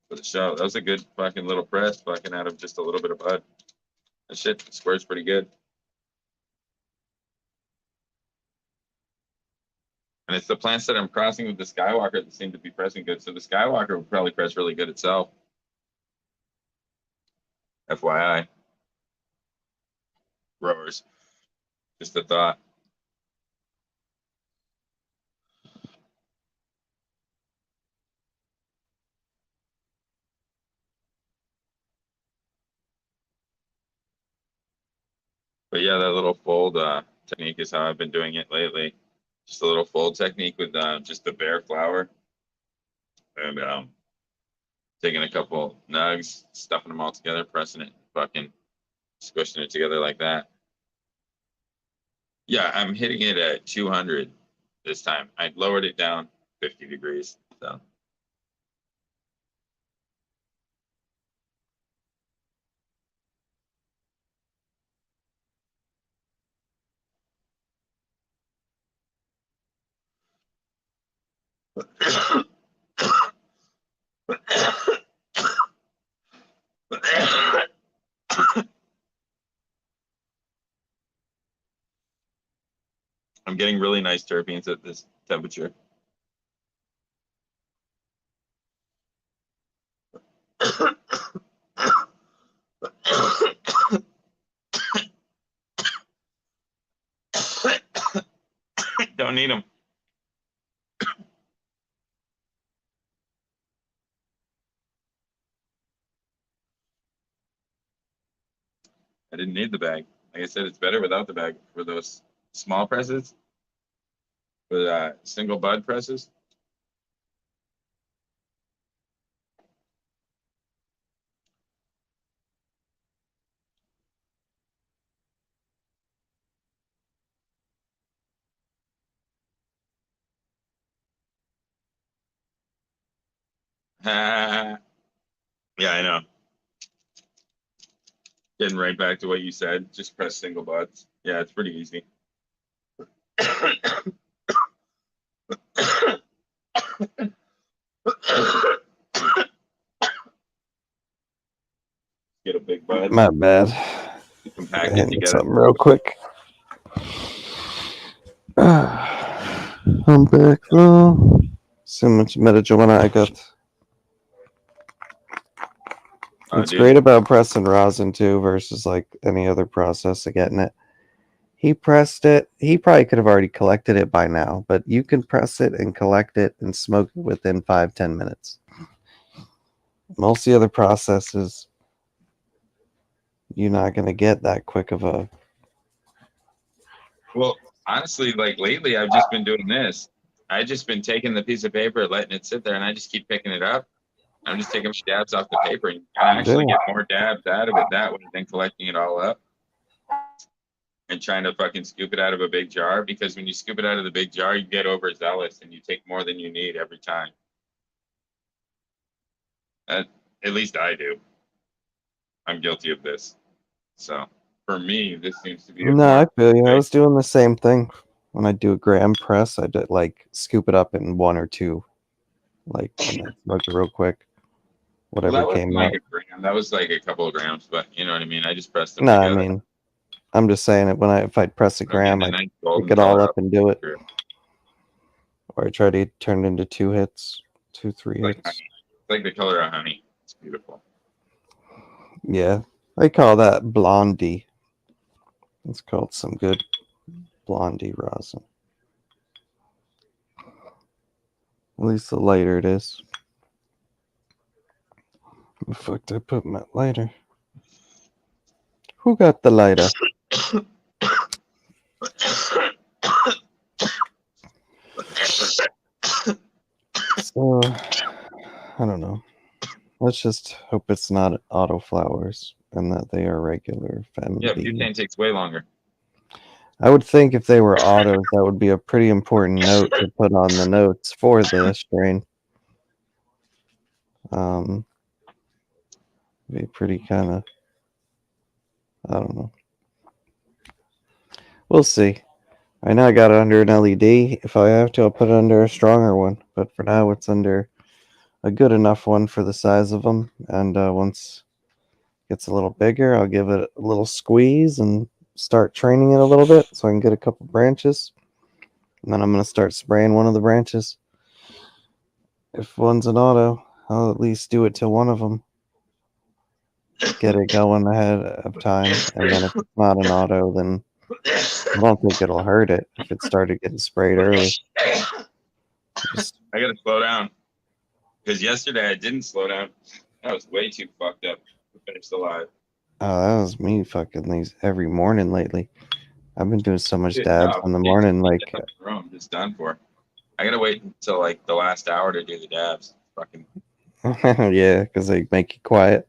for the show. That was a good fucking little press, fucking out of just a little bit of bud. That shit squirts pretty good. And it's the plants that I'm crossing with the Skywalker that seem to be pressing good. So the Skywalker would probably press really good itself. FYI. Growers. Just a thought. But yeah, that little fold technique is how I've been doing it lately. Just a little fold technique with just the bare flower. And taking a couple nugs, stuffing them all together, pressing it, fucking squishing it together like that. Yeah, I'm hitting it at 200 this time. I lowered it down 50 degrees. So. I'm getting really nice terpenes at this temperature. Don't need them. I didn't need the bag. Like I said, it's better without the bag for those small presses, for single bud presses. Yeah, I know. Getting right back to what you said, just press single buds. Yeah, it's pretty easy. Get a big bud. My bad. Compact it together. Something real quick. I'm back though. So much marijuana I got. What's great about pressing rosin too versus like any other process of getting it. He pressed it. He probably could have already collected it by now, but you can press it and collect it and smoke it within 5-10 minutes. Most of the other processes, you're not going to get that quick of a. Well, honestly, like lately, I've just been doing this. I've just been taking the piece of paper, letting it sit there, and I just keep picking it up. I'm just taking my dabs off the paper, and I actually get more dabs out of it that way than collecting it all up and trying to fucking scoop it out of a big jar. Because when you scoop it out of the big jar, you get overzealous and you take more than you need every time. At least I do. I'm guilty of this. So for me, this seems to be. No, I feel you. I was doing the same thing when I do a gram press. I did like scoop it up in 1 or 2, like smoked it real quick. Whatever came out. That was like a couple of grams, but you know what I mean. I just pressed them. No, together. I mean, I'm just saying it if I'd press a gram, I'd pick it all up and do it. Or I try to turn it into 2 hits, 2-3 hits. It's like the color of honey. It's beautiful. Yeah, they call that blondie. It's called some good blondie rosin. At least the lighter it is. Where the fuck did I put my lighter? Who got the lighter? So, I don't know. Let's just hope it's not auto flowers and that they are regular Yeah, femmes. butane takes way longer. I would think if they were autos, that would be a pretty important note to put on the notes for the strain. Be pretty kind of, I don't know. We'll see. Right now I got it under an LED. If I have to, I'll put it under a stronger one. But for now, it's under a good enough one for the size of them. And once it gets a little bigger, I'll give it a little squeeze and start training it a little bit so I can get a couple branches. And then I'm going to start spraying one of the branches. If one's an auto, I'll at least do it to one of them. Get it going ahead of time. And then if it's not an auto, then I don't think it'll hurt it if it started getting sprayed early. Just, I gotta slow down because yesterday I didn't slow down. I was way too fucked up to finish alive. oh, that was me fucking these every morning lately. I've been doing so much Dude, dabs no, in the morning, like I'm just done for. I gotta wait until like the last hour to do the dabs. Fucking yeah, because they make you quiet.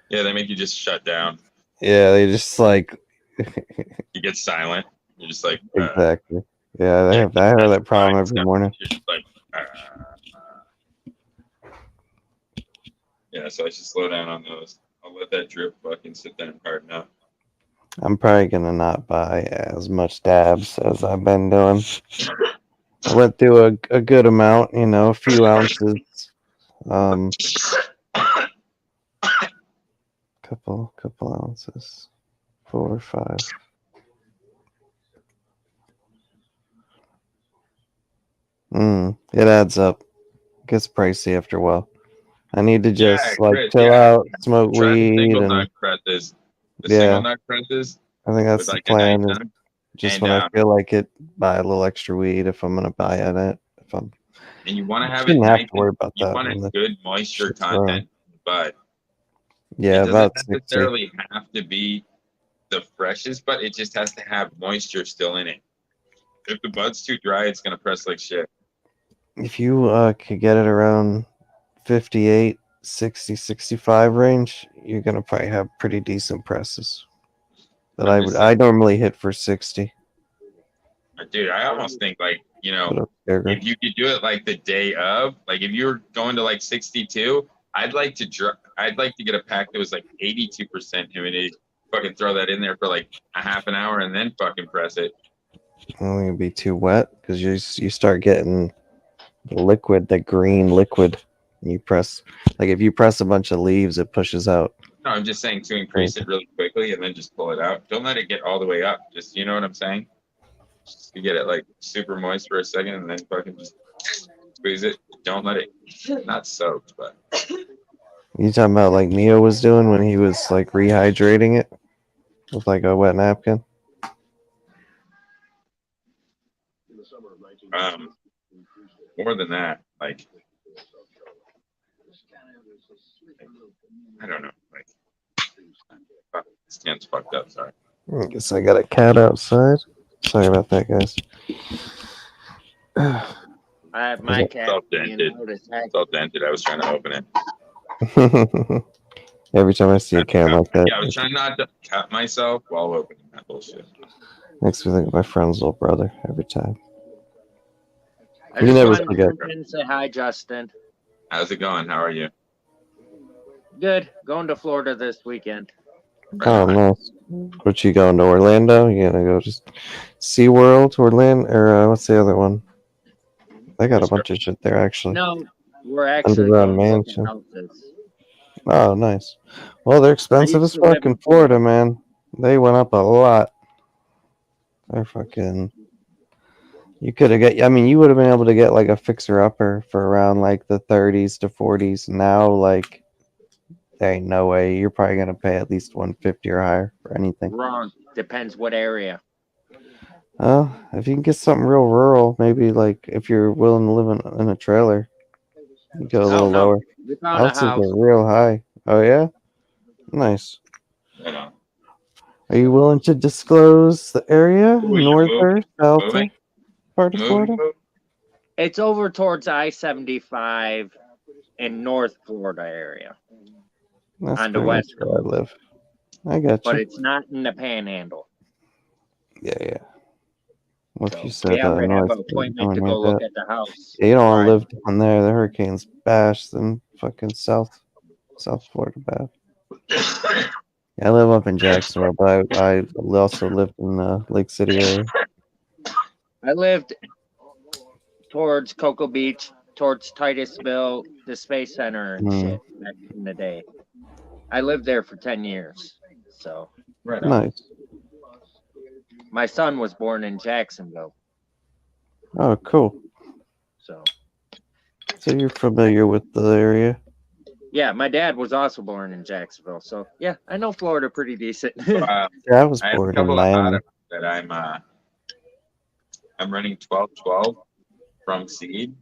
yeah, they make you just shut down. Yeah, they just like You get silent. You're just like exactly. Yeah, they have. I have that problem every morning. You're just like yeah. So I should slow down on those. I'll let that drip fucking sit there and harden up. I'm probably gonna not buy as much dabs as I've been doing. I went through a good amount, you know, a few ounces. Couple ounces. 4 or 5. It adds up. Gets pricey after a while. I need to just chill out, smoke weed, single and nut presses. The yeah, single nut presses. I think that's with the like a plan. nice Is nut. just And, when I feel like it, buy a little extra weed if I'm gonna buy it. If I'm, And you want to have it shouldn't have nice. to worry about You that. want when a the good moisture shit's content, but yeah, it about doesn't 60. necessarily have to be the freshest, but it just has to have moisture still in it. If the bud's too dry, it's gonna press like shit. If you could get it around 58, 60, 65 range, you're gonna probably have pretty decent presses. But I normally hit for 60. Dude, I almost think like, you know, But if you could do it like the day of, like if you were going to like 62, I'd like to get a pack that was like 82% humidity. Fucking throw that in there for like a half an hour and then fucking press it. I don't think it'd be too wet because you start getting the liquid, the green liquid. You press, like if you press a bunch of leaves, it pushes out. No, I'm just saying to increase it really quickly and then just pull it out. Don't let it get all the way up. Just, you know what I'm saying? Just to get it like super moist for a second and then fucking just squeeze it. Don't let it not soaked, but You talking about like Neo was doing when he was like rehydrating it with like a wet napkin? more than that, like I don't know, like fuck, this can's fucked up. Sorry. I guess I got a cat outside. Sorry about that, guys. I have my cat. It's all dented. I was trying to open it. Every time I see a cat like that, yeah, I was trying not to cut myself while opening that bullshit. Makes me think of my friend's little brother every time. I You just never wanted forget. to come in and say hi, Justin. How's it going? How are you? Good. Going to Florida this weekend. Oh, nice. What, you going to Orlando? You gonna go just SeaWorld, Orlando, or what's the other one? They got a bunch of shit there, actually. No, we're actually Underground going to look at Mansion. houses. Oh, nice. Well, they're expensive as used to live fuck in in Florida, man. They went up a lot. They're fucking. You could have got. I mean, you would have been able to get like a fixer upper for around like the 30s to 40s. Now, like, there ain't no way. You're probably gonna pay at least 150 or higher for anything. Wrong. Depends what area. Oh, if you can get something real rural, maybe like if you're willing to live in a trailer, you go a little no. lower. We found a Houses house. are real high. Oh yeah, nice. Right on. Are you willing to disclose the area, Ooh, you north or south moving? part of Florida? It's over towards I-75 in North Florida area, That's on the pretty much west where I live. I got but you. it's not in the Panhandle. Yeah. What if you So said we have to have north? an appointment to something go like look that? at the house. Yeah, you don't want Right. to live down there. The hurricanes bash them fucking South Florida bad. Yeah, I live up in Jacksonville, but I also lived in the Lake City area. I lived towards Cocoa Beach, towards Titusville, the Space Center and shit back in the day. I lived there for 10 years. So Right on. Nice. my son was born in Jacksonville. Oh, cool. So So you're familiar with the area? yeah, my dad was also born in Jacksonville. So yeah, I know Florida pretty decent. Yeah, I was I have a born in couple of Miami. items that I'm running 12-12 from seed,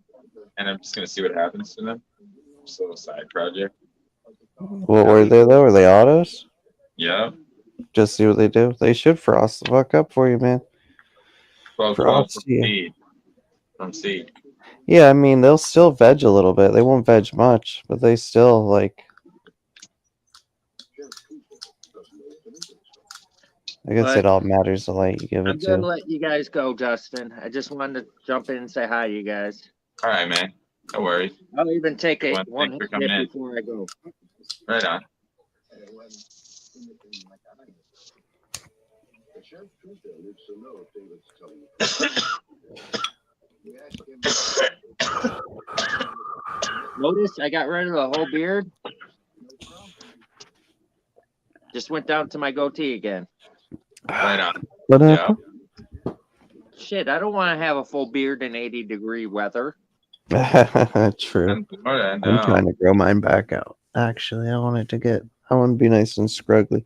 and I'm just gonna see what happens to them. Just a little side project. What were they though? Were they autos? Yeah, Just see what they do. They should frost the fuck up for you, man. 12-12 Frost, from yeah. seed. From seed. Yeah, I mean they'll still veg a little bit. They won't veg much, but they still like. I guess But it all matters the light you give I'm it gonna to. let you guys go, Justin. I just wanted to jump in and say hi, you guys. All right, man. No worries. I'll even take Well, one thanks for hit coming in. before I go. Right on. Notice I got rid of the whole beard. Just went down to my goatee again. Right on. What Yeah. happened? Shit, I don't want to have a full beard in 80-degree weather. True. In Florida, I'm no. trying to grow mine back out. Actually, I want to be nice and scruggly.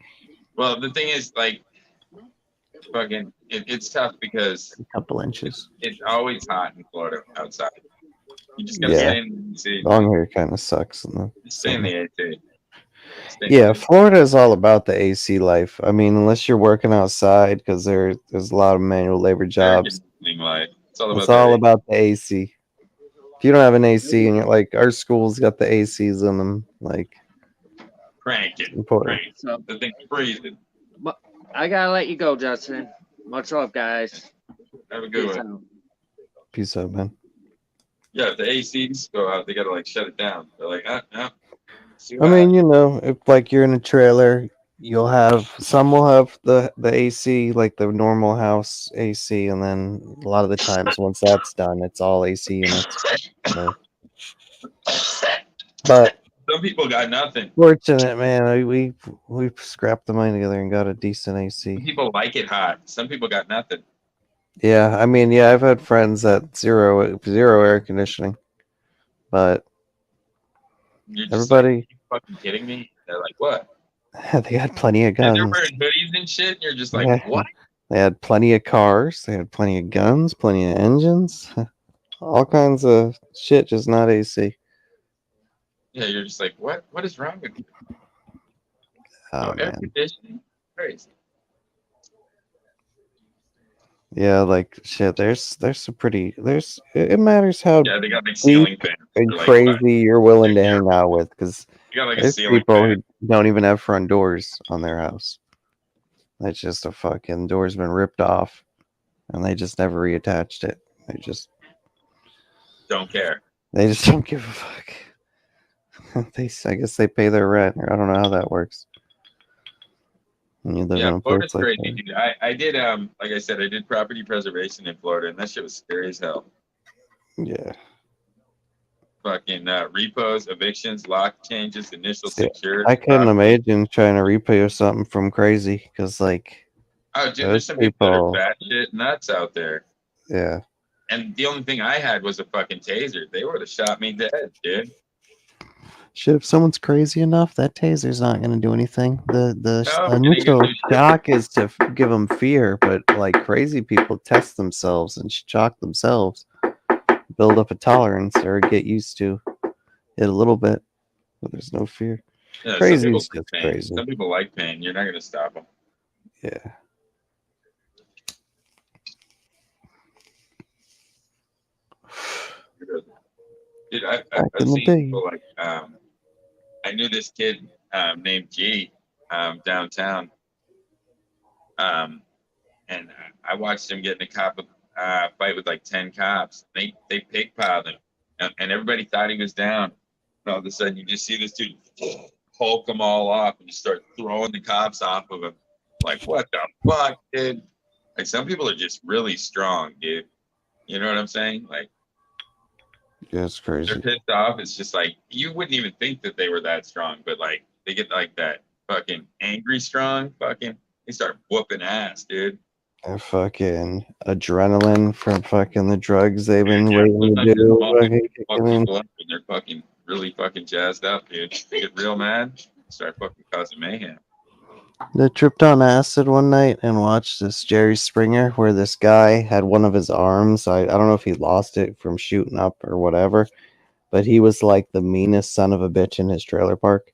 Well, the thing is, like, fucking, it's tough because A couple inches. it's always hot in Florida outside. You just gotta Yeah. stay in the AC. Long hair kind of sucks. Stay in the AC. Stay in Yeah, the- Florida is all about the AC life. I mean, unless you're working outside, because there's a lot of manual labor jobs. American life. It's all about It's that all AC. about the AC. If you don't have an AC and you're like, our school's got the ACs in them, like Crank it. important. Crank. So The thing's freezing. I gotta let you go, Justin. Much love, guys. Have a good Peace one. out. Peace out, man. Yeah, if the ACs go out, they gotta like shut it down. They're like, I mean, you know, if like you're in a trailer, you'll have some will have the AC, like the normal house AC, and then a lot of the times once that's done, it's all AC units. So, but some people got nothing. fortunate, man, we scrapped the money together and got a decent Some AC. people like it hot. Some people got nothing. Yeah, I mean, yeah, I've had friends that zero air conditioning, but You're just like, everybody "Are you fucking kidding me?" They're like, "What?" they had plenty of And they're guns. wearing hoodies and shit. And you're just like, Yeah. "What?" They had plenty of cars. They had plenty of guns, plenty of engines, all kinds of shit, just not AC. Yeah, you're just like, "What? What is wrong with you?" Oh air man, conditioning, crazy. yeah, like shit. There's some pretty. It matters how Yeah, they got like ceiling fans. and They're like, crazy you're willing to Yeah. hang out with, because You got like a there's ceiling people fan. who don't even have front doors on their house. It's just a fucking door's been ripped off, and they just never reattached it. They just Don't care. don't give a fuck. I guess they pay their rent, or I don't know how that works. When you live in Yeah, a Florida's place like crazy, that. dude. I did like I said, I did property preservation in Florida, and that shit was scary as hell. Yeah. Fucking repos, evictions, lock changes, initial See, security. I couldn't imagine trying to repo something from crazy, because like, Oh, dude, those there's some people people- that are batshit nuts out there. yeah. And the only thing I had was a fucking taser. They would have shot me dead, dude. Shit, if someone's crazy enough, that taser's not going to do anything. The No, it ain't initial gonna do shit. shock is to give them fear, but like crazy people test themselves and shock themselves, build up a tolerance or get used to it a little bit, but there's no fear. Yeah, some Crazy people is like just pain. crazy. Some people like pain. You're not gonna stop them. Yeah. Dude, Back I've in the seen day. people like I knew this kid named G downtown, and I watched him get in a fight with like 10 cops. They pig piled him, and everybody thought he was down. And all of a sudden, you just see this dude hulk them all off, and you start throwing the cops off of him. Like, what the fuck, dude? Like, some people are just really strong, dude. You know what I'm saying? Like, Yeah, it's they're crazy. pissed off. It's just like you wouldn't even think that they were that strong, but like they get like that fucking angry strong, fucking they start whooping ass, dude. And fucking adrenaline from fucking the drugs they've been Yeah, waiting to sometimes it's do. moment Fucking to fuck kicking in. people up when they're fucking really fucking jazzed up, dude. They get real mad, start fucking causing mayhem. I tripped on acid one night and watched this Jerry Springer where this guy had one of his arms. I don't know if he lost it from shooting up or whatever, but he was like the meanest son of a bitch in his trailer park.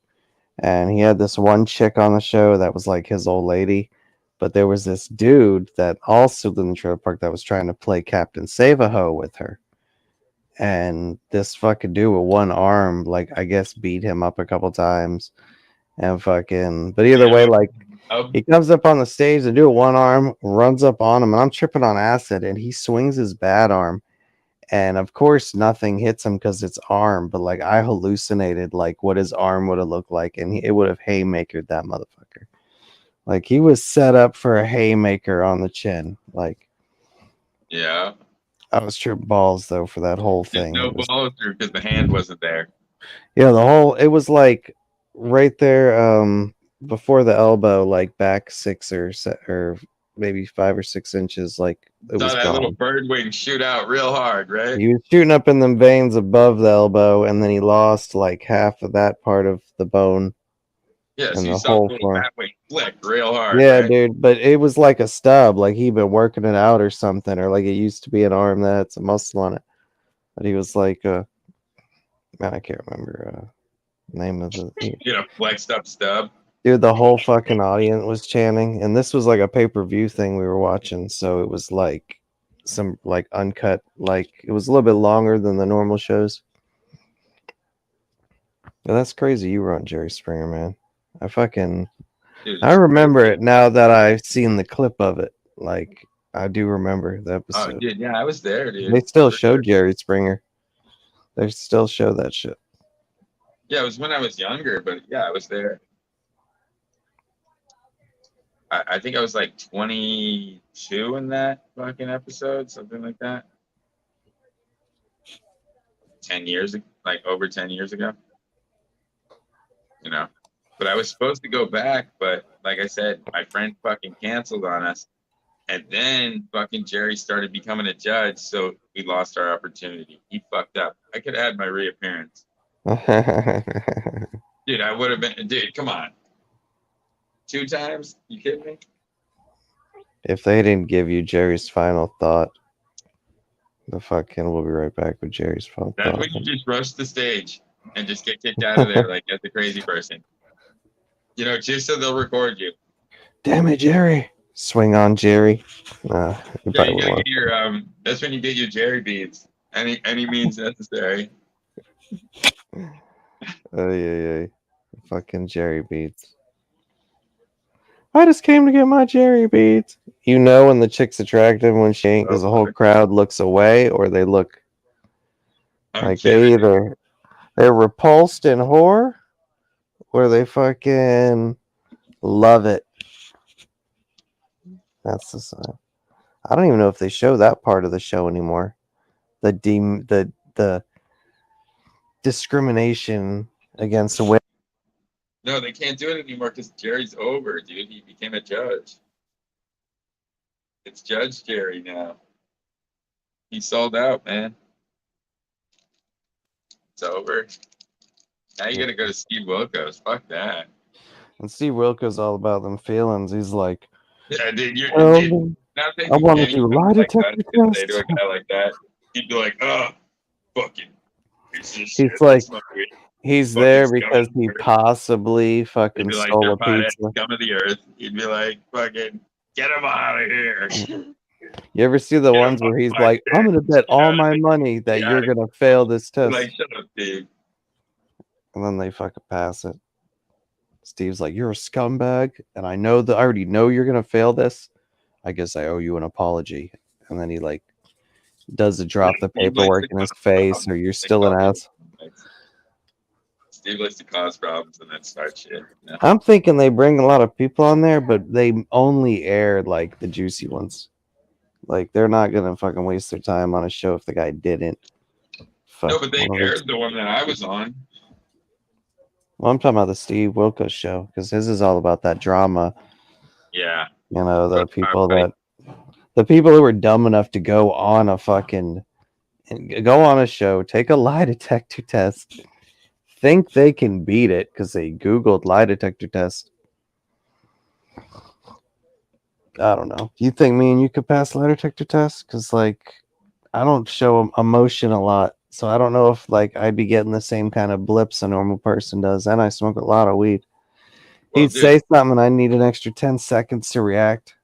And he had this one chick on the show that was like his old lady. But there was this dude that also lived in the trailer park that was trying to play Captain Save-A-Ho with her. And this fucking dude with one arm, like, I guess beat him up a couple times. And fucking, but either way, like, Oh, he comes up on the stage to do it one arm, runs up on him, and I'm tripping on acid, and he swings his bad arm. And of course, nothing hits him because it's arm, but like I hallucinated like what his arm would have looked like, and it would have haymakered that motherfucker. Like he was set up for a haymaker on the chin. Like yeah. I was tripping balls though for that whole Just thing. no It was, balls through because the hand wasn't there. yeah, the whole it was like right there, before the elbow, like back 6 or maybe 5 or 6 inches, like it Saw was that little gone. bird wing shoot out real hard, right? He was shooting up in them veins above the elbow, and then he lost like half of that part of the bone Yeah, so and you the saw the whole little form. bat wing flick real hard, Yeah, right? dude, but it was like a stub, like he'd been working it out or something, or like it used to be an arm that had some muscle on it. But he was like, man, I can't remember name of the You know, flexed up stub. dude. The whole fucking audience was chanting, and this was like a pay-per-view thing we were watching, so it was like some like uncut, like it was a little bit longer than the normal shows. Yeah, that's crazy. You were on Jerry Springer, man. Dude, I remember it now that I've seen the clip of it. Like I do remember the oh, episode. dude, yeah, I was there, They dude. still For show sure. Jerry Springer. They still show that shit. Yeah, it was when I was younger, but yeah, I was there. I think I was like 22 in that fucking episode, something like that. 10 years, like over 10 years ago, you know. But I was supposed to go back, but like I said, my friend fucking canceled on us. And then fucking Jerry started becoming a judge, so we lost our opportunity. He fucked up. I could have had my reappearance. Dude, I would have been, dude, come on. 2 times? You kidding me? If they didn't give you Jerry's final thought, the fucking we'll be right back with Jerry's final That's thought. when you just rush the stage and just get kicked out of there like as a crazy person. You know, just so they'll record you. Damn it, Jerry! Swing on Jerry. Nah, you Yeah, probably you gotta won't. get your that's when you get your Jerry beads. Any means necessary. Oh yeah. Fucking Jerry beads. I just came to get my Jerry beads. You know when the chick's attractive when she ain't, because the whole crowd looks away, or they look I'm like kidding. they're repulsed in horror, or they fucking love it. That's the sign. I don't even know if they show that part of the show anymore. The discrimination against women. No, they can't do it anymore because Jerry's over, dude. He became a judge. It's Judge Jerry now. He sold out, man. It's over. Now you gotta go to Steve Wilkos. Fuck that. And Steve Wilkos all about them feelings. He's like, Yeah, dude, you're "Well, dude, not I want to do lie like that. detector To say to tests." a guy like that, he'd be like, "Oh, fucking piece of He's shit, like, smoke weed." he's Fucking there scum because of the he earth. possibly He'd fucking be like, stole "They're a pothead pizza. scum of the earth." He'd be like, "Fucking get him out of here." You ever see the Get ones him where off he's my like, dick. "I'm gonna bet Get all out of my here. money that Get you're out of gonna fail this test," Like, shut up, dude. and then they fucking pass it. Steve's like, "You're a scumbag, and I already know you're gonna fail this. I guess I owe you an apology." And then he like does the drop the Steve likes paperwork to in his cause face, problems. or you're They still an cause ass. Steve likes to cause problems and then start shit. Yeah. I'm thinking they bring a lot of people on there, but they only air like the juicy ones. Like they're not gonna fucking waste their time on a show if the guy didn't. No, but they one of his- aired the one that I was on. Well, I'm talking about the Steve Wilkos show because his is all about that drama. Yeah. You know, the But, people right. the people who were dumb enough to go on a show, take a lie detector test, think they can beat it because they Googled lie detector test. I don't know. Do you think me and you could pass lie detector test? Because like, I don't show emotion a lot, so I don't know if like I'd be getting the same kind of blips a normal person does. And I smoke a lot of weed. Well, He'd dude, say something, and I need an extra 10 seconds to react.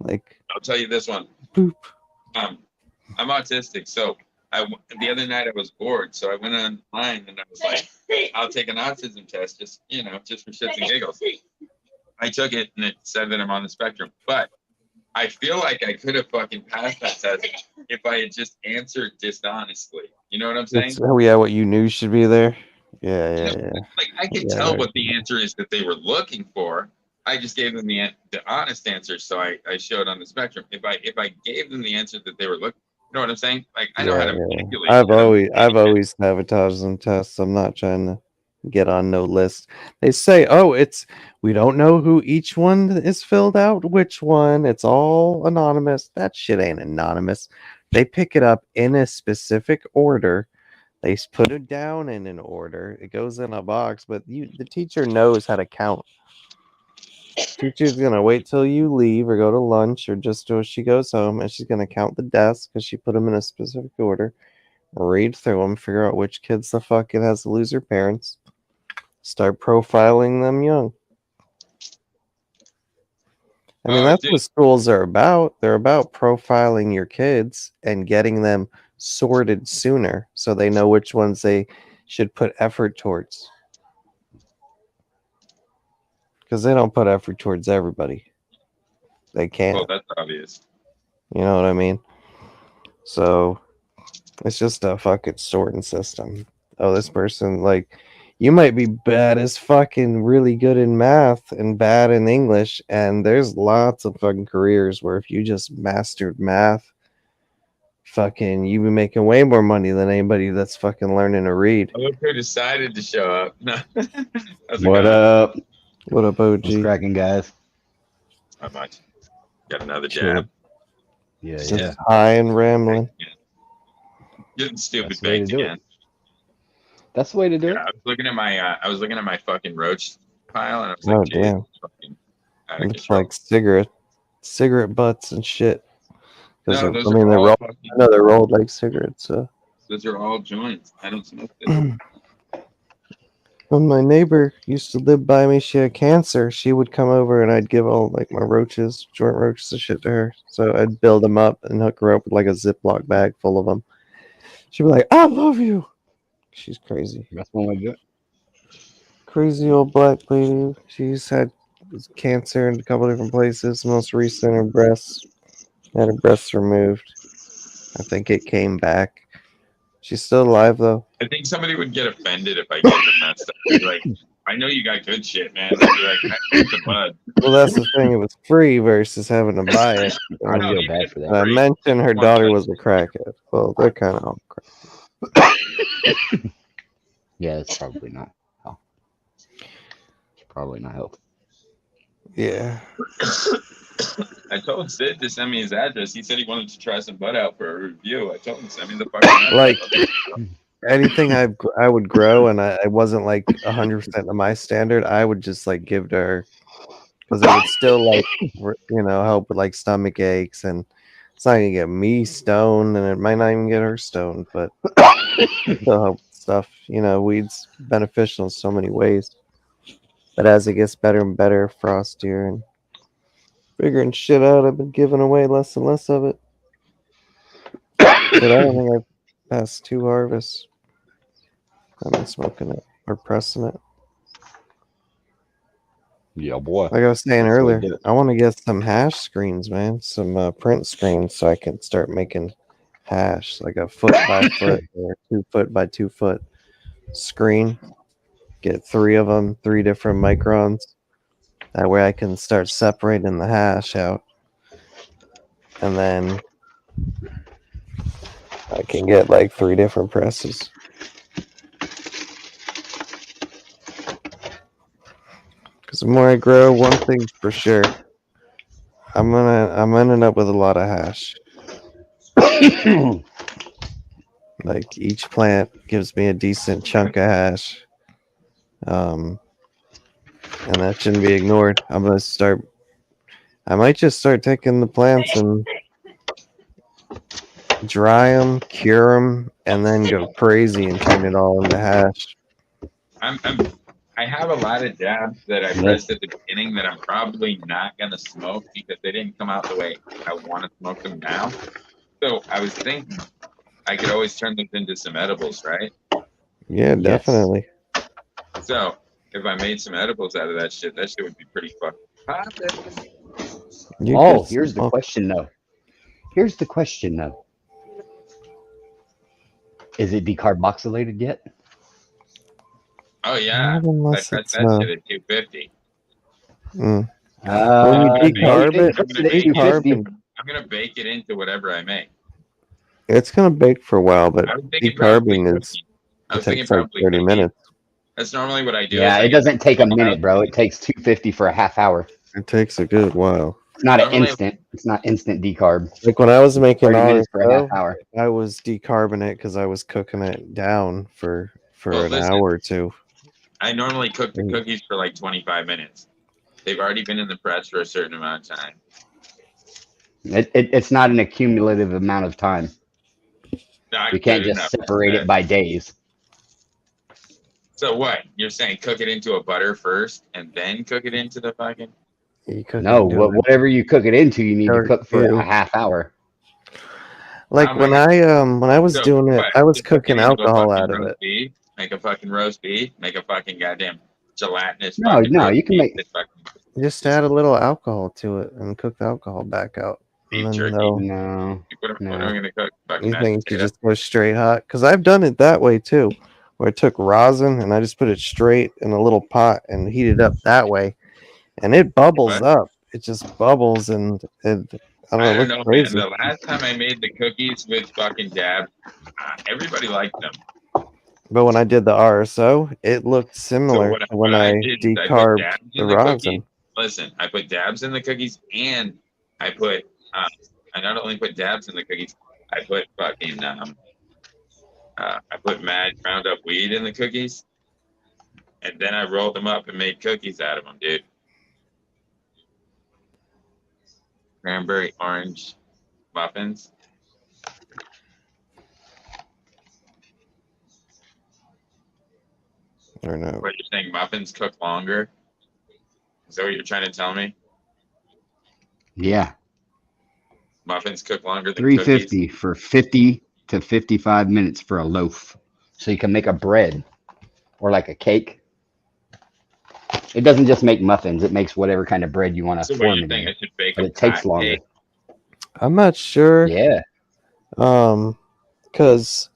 Like, I'll tell you this one. boop. I'm autistic, so the other night I was bored, so I went online and I was like, I'll take an autism test, just for shits and giggles. I took it and it said that I'm on the spectrum, but I feel like I could have fucking passed that test if I had just answered dishonestly. You know what I'm saying? Oh yeah, what you knew should be there. Yeah. Like I could Yeah, tell right. what the answer is that they were looking for. I just gave them the honest answer, so I showed on the spectrum. If I gave them the answer that they were looking, you know what I'm saying? Like I know how to manipulate. I've always sabotaged them tests. I'm not trying to get on no list. They say, "Oh, we don't know who each one is filled out. Which one? It's all anonymous." That shit ain't anonymous. They pick it up in a specific order. They put it down in an order. It goes in a box, but the teacher knows how to count. Teacher's gonna wait till you leave or go to lunch or just till she goes home, and she's gonna count the desks because she put them in a specific order, read through them, figure out which kids the fuck it has to lose their parents, start profiling them young. I mean, that's what schools are about. They're about profiling your kids and getting them sorted sooner so they know which ones they should put effort towards. Because they don't put effort towards everybody. They can't. Well, that's obvious. You know what I mean? So it's just a fucking sorting system. Oh, this person, like, you might be bad as fucking really good in math and bad in English, and there's lots of fucking careers where if you just mastered math, fucking you'd be making way more money than anybody that's fucking learning to read. I look who decided to show up. No. What up? What up, OG? What's cracking, guys? Not much. Got another Sure. jab. Yeah, Just yeah. high and rambling. Getting stupid That's the way to baked do it. again. That's the way to do Yeah, it. I was looking at my fucking roach pile, and I was Oh, like, "Geez, damn. it's fucking out It of looks control." like cigarette butts and shit. Because No, those I mean, are they're all rolled. fucking, No, they're rolled like cigarettes. So. those are all joints. I don't smoke this. When my neighbor used to live by me, she had cancer. She would come over and I'd give all like my roaches, joint roaches and shit to her. So I'd build them up and hook her up with like a Ziploc bag full of them. She'd be like, "I love you." She's crazy. That's one way to do it. Crazy old black lady. She's had cancer in a couple different places. Most recent, her breasts. Had her breasts removed. I think it came back. She's still alive though. I think somebody would get offended if I gave them that stuff. They'd be like, "I know you got good shit, man." They'd be like, "I hate the bud." Well, that's the thing. It was free versus having to buy it. I No, feel even bad if for And I that. free. mentioned her daughter was a crackhead. Well, they're kind of all crack. Yeah, it's probably not. Oh. It's probably not healthy. Yeah. I told Sid to send me his address. He said he wanted to try some bud out for a review. I told him to send me the fucking address. Like, anything I would grow, and I wasn't like 100% of my standard, I would just like give to her because it would still like help with like stomach aches, and it's not gonna get me stoned, and it might not even get her stoned, but still help with stuff. Weed's beneficial in so many ways. But as it gets better and better, frostier and figuring shit out, I've been giving away less and less of it. But I don't think I've passed 2 harvests. I've been smoking it or pressing it. Yeah, boy. Like I was saying That's what earlier, did it. I want to get some hash screens, man. Some print screens so I can start making hash, like a foot by foot or 2 foot by 2 foot screen. Get 3 of them, 3 different microns. That way I can start separating the hash out. And then I can get like 3 different presses. Because the more I grow, one thing's for sure, I'm ending up with a lot of hash. Like each plant gives me a decent chunk of hash. And that shouldn't be ignored. I might just start taking the plants and dry them, cure them, and then go crazy and turn it all into hash. I have a lot of dabs that I pressed at the beginning that I'm probably not gonna smoke because they didn't come out the way I want to smoke them now. So I was thinking I could always turn them into some edibles, right? Yeah, definitely. So if I made some edibles out of that shit would be pretty fucking poppin'. Oh, here's the question though. Is it decarboxylated yet? Oh yeah, I Unless pressed it's that shit at 250. When you decarb it, I'm gonna bake it into whatever I make. it's gonna bake for a while, but I was thinking probably decarbing cookies. I was thinking takes like probably 30 cookies. minutes. That's normally what I do. Yeah, is I it get doesn't take a the minute, bro. It takes 250 for a half hour. It takes a good while. It's not an Normally- instant. It's not instant decarb. Like when I was making 30 minutes for a half RSO, hour. I was decarbing it because I was cooking it down for Well, an listen. hour or 2. I normally cook the cookies for like 25 minutes. They've already been in the press for a certain amount of time. It's not an accumulative amount of time. Not You can't good just enough. separate it by days. So what? You're saying cook it into a butter first and then cook it into the fucking... You cook No, it into it. whatever you cook it into, you need to cook for Yeah. a half hour. Like when I was So, doing it, what? I was Just cook it cooking into a alcohol fucking out of roast it. beef, make a fucking roast beef, make a fucking goddamn gelatinous No, fucking no, roast you can beef make- that's fucking Just add a little alcohol to it and cook the alcohol back out. beef And then jerky. No. What am No. I gonna cook? Fucking you mashed think you potato? just go straight hot? Because I've done it that way too, where I took rosin and I just put it straight in a little pot and heat it up that way, and it bubbles What? up. It just bubbles and I don't know. I It don't looks know, crazy. man. The last time I made the cookies with fucking dabs, everybody liked them. But when I did the RSO, it looked So similar what, to when what I did is I put decarbed dabs the in the rosin. cookies. Listen, I put dabs in the cookies, and I put I not only put dabs in the cookies, I put fucking I put mad ground up weed in the cookies, and then I rolled them up and made cookies out of them, dude. Cranberry orange muffins. Or no? What you're saying? Muffins cook longer? Is that what you're trying to tell me? Yeah, Muffins cook longer than 350 cookies? for 50 to 55 minutes for a loaf. So you can make a bread or like a cake. It doesn't just make muffins. It makes whatever kind of bread you want So to what form you're it saying? in. I should bake But a it takes fat longer. cake? I'm not sure. Yeah. Because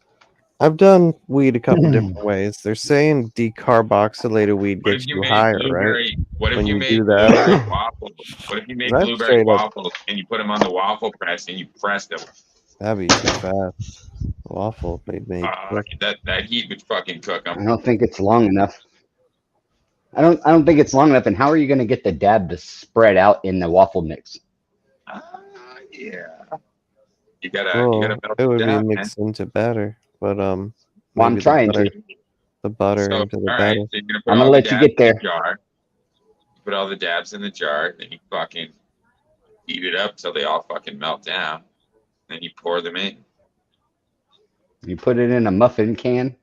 I've done weed a couple different ways. They're saying decarboxylated weed What gets if you you made higher, right? blueberry? What if When you you made do that. blueberry waffles? What if you made That's blueberry straight up. waffles and you put them on the waffle press and you pressed them? That'd be too fast. Waffle made me. That heat would fucking cook I them. don't think it's long enough. I don't think it's long enough. And how are you going to get the dab to spread out in the waffle mix? Yeah. You gotta Well, melt it would it be down, man. mixed into batter, but Well, I'm maybe trying butter, to. the butter So, into all the right, batter. so you're gonna put I'm gonna all the let you dabs get there. in the jar. Put all the dabs in the jar, then you fucking heat it up till they all fucking melt down. Then you pour them in. You put it in a muffin can.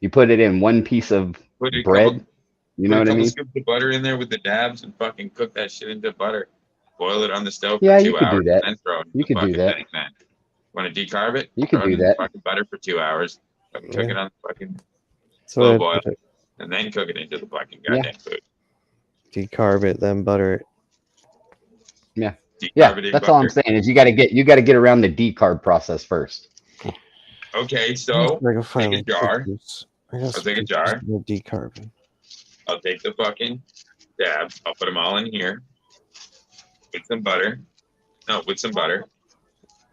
You put it in one piece of Put a bread. couple, You put know a what I couple mean? scoops of butter in there with the dabs and fucking cook that shit into butter. Boil it on the stove Yeah, for you 2 could do hours, that. and then throw it in You the could do fucking that. thing. Then want to decarb it? You could Throw it do in the that. fucking butter for 2 hours. Fucking cook Yeah. it on the fucking So slow I'd boil, put it- and then cook it into the fucking Yeah. goddamn food. decarb it, then butter it. Yeah, Decarbonated that's all I'm butter. saying is you got to get around the decarb process first. Okay, so I can find take a my jar. pictures. I got I'll some take a pictures jar. of the decarbing. I'll take the fucking dabs. I'll put them all in here with some butter. No, with some butter.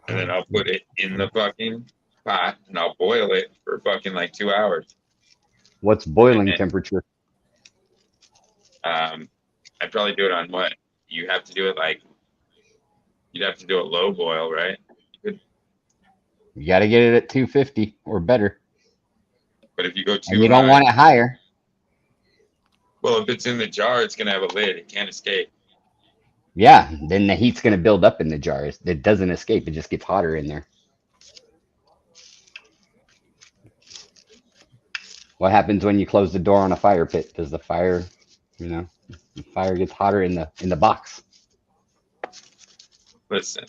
And then I'll put it in the fucking pot and I'll boil it for fucking like 2 hours. What's boiling And, temperature? I'd probably do it on what? You have to do it like, you'd have to do a low boil, right? You got to get it at 250 or better. But if you go And too you don't high, want it higher. well, if it's in the jar, it's going to have a lid. It can't escape. Yeah, then the heat's going to build up in the jars. It doesn't escape. It just gets hotter in there. What happens when you close the door on a fire pit? Does the fire, the fire gets hotter in the box? Listen,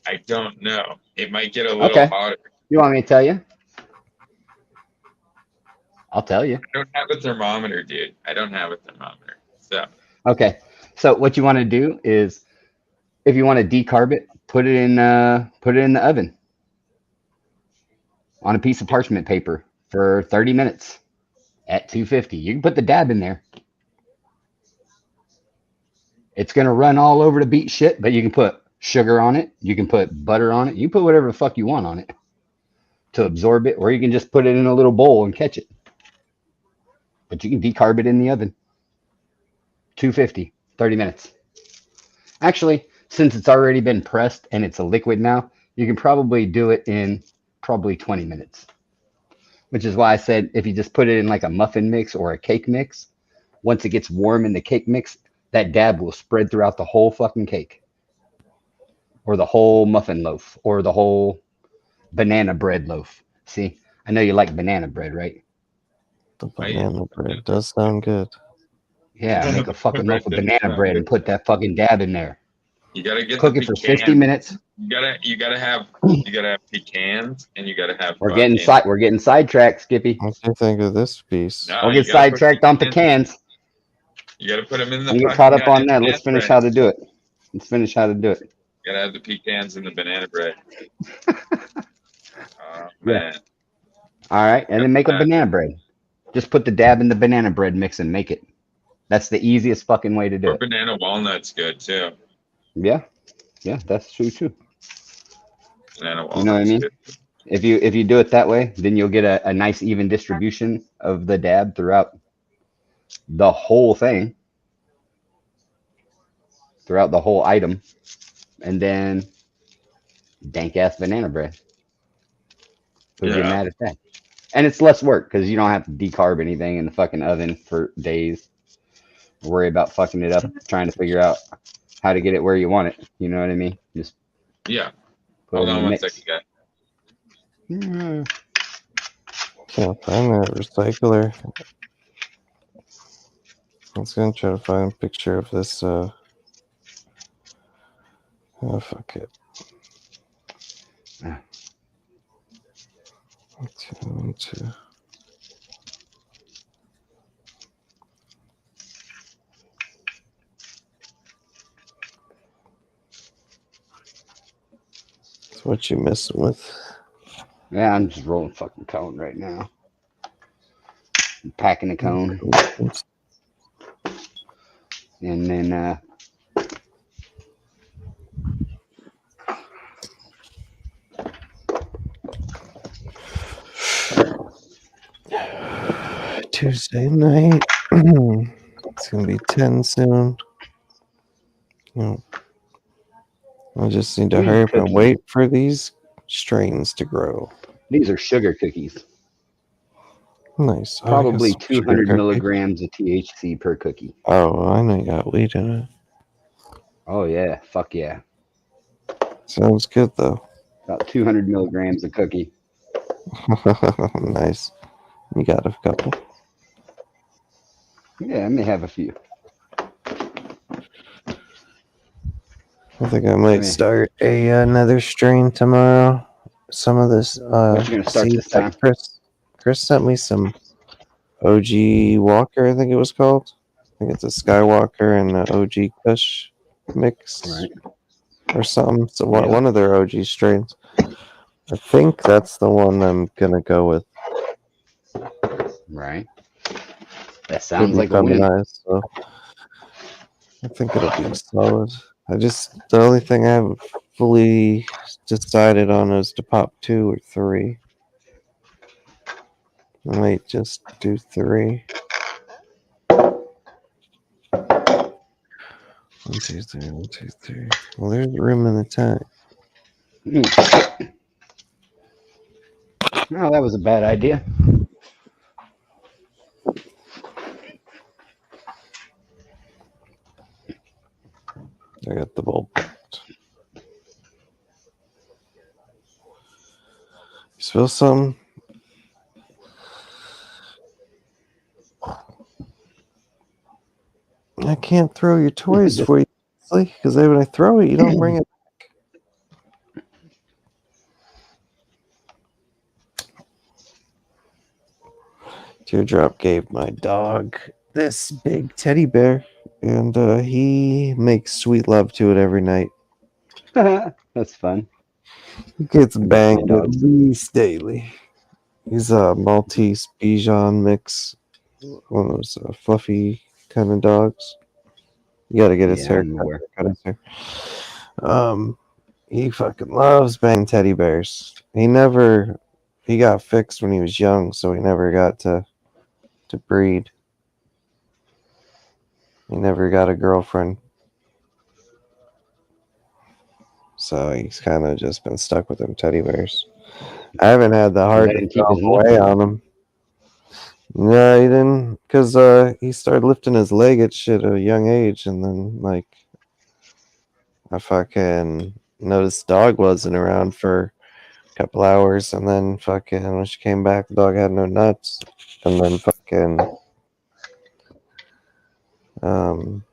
I don't know. It might get a little Okay. hotter. You want me to tell you? I'll tell you. I don't have a thermometer, dude. I don't have a thermometer. So, Okay. So what you want to do is, if you want to decarb it, put it in the oven on a piece of parchment paper for 30 minutes at 250. You can put the dab in there. It's gonna run all over the beat shit, but you can put sugar on it. You can put butter on it. You can put whatever the fuck you want on it to absorb it, or you can just put it in a little bowl and catch it. But you can decarb it in the oven. 250, 30 minutes. Actually, since it's already been pressed and it's a liquid now, you can probably do it in probably 20 minutes. Which is why I said if you just put it in like a muffin mix or a cake mix, once it gets warm in the cake mix, that dab will spread throughout the whole fucking cake. Or the whole muffin loaf. Or the whole banana bread loaf. See, I know you like banana bread, right? The banana bread does sound good. Yeah, make a fucking loaf of banana bread and put that fucking dab in there. you gotta get Cook the it for pecan. 50 minutes. You gotta have pecans, and you gotta have. We're getting sidetracked, Skippy. What do you think of this piece? No, Don't you get gotta put sidetracked on pecans. pecans. You gotta put them in the. Don't get fucking caught up on goddamn that. banana Let's finish bread. how to do it. Let's finish how to do it. You gotta have the pecans in the banana bread. Oh Yeah. man. All right, and then make a banana bread. Just put the dab in the banana bread mix and make it. That's the easiest fucking way to do Or it. banana walnut's good too. Yeah, that's true too. Banana walnut's You know what I mean? good. If you do it that way, then you'll get a nice even distribution of the dab throughout the whole thing, throughout the whole item, and then dank ass banana bread. Who'd get Yeah. mad at that? And it's less work because you don't have to decarb anything in the fucking oven for days. Worry about fucking it up, trying to figure out how to get it where you want it. You know what I mean? Just Yeah. put Hold it in on the one mix. second, guys. Can't find that recycler. I was gonna try to find a picture of this. Oh fuck it. Ah. Two. That's what you messing with. Yeah, I'm just rolling fucking cone right now. I'm packing the cone, and then 'Tuesday night. It's gonna be 10 soon. No. I just need to hurry up and wait for these strains to grow. these are sugar cookies. Nice. Oh, I got Probably some sugar 200 cookie. milligrams of THC per cookie. Oh, I know you got weed in it. Oh yeah, fuck yeah. Sounds good though. About 200 milligrams a cookie. Nice. You got a couple. Yeah, I may have a few. I think I might start another strain tomorrow. Some of this What you gonna start seeds this time? that Chris sent me some OG Walker, I think it was called. I think it's a Skywalker and an OG Kush mix Right. or something. So Yeah. one of their OG strains. I think that's the one I'm gonna go with. Right. That sounds Could like be a win. feminized, so I think it'll be solid. The only thing I haven't fully decided on is to pop 2 or 3. I might just do 3. 1, 2, 3, 1, 2, 3. Well, there's room in the tank. No, that was a bad idea. I got the bulb. You feel something? I can't throw your toys for you because when I throw it, you don't bring it back. Teardrop gave my dog this big teddy bear, and he makes sweet love to it every night. That's fun. He gets banged dog. at least daily. He's a Maltese Bichon mix, one of those fluffy kind of dogs. You gotta get his hair cut his hair. He fucking loves banging teddy bears. He got fixed when he was young, so he never got to breed. He never got a girlfriend. So he's kind of just been stuck with them teddy bears. I haven't had the heart to keep his away on him. No, he didn't, because he started lifting his leg at shit at a young age, and then like I fucking noticed the dog wasn't around for a couple hours, and then fucking when she came back, the dog had no nuts, and then fucking and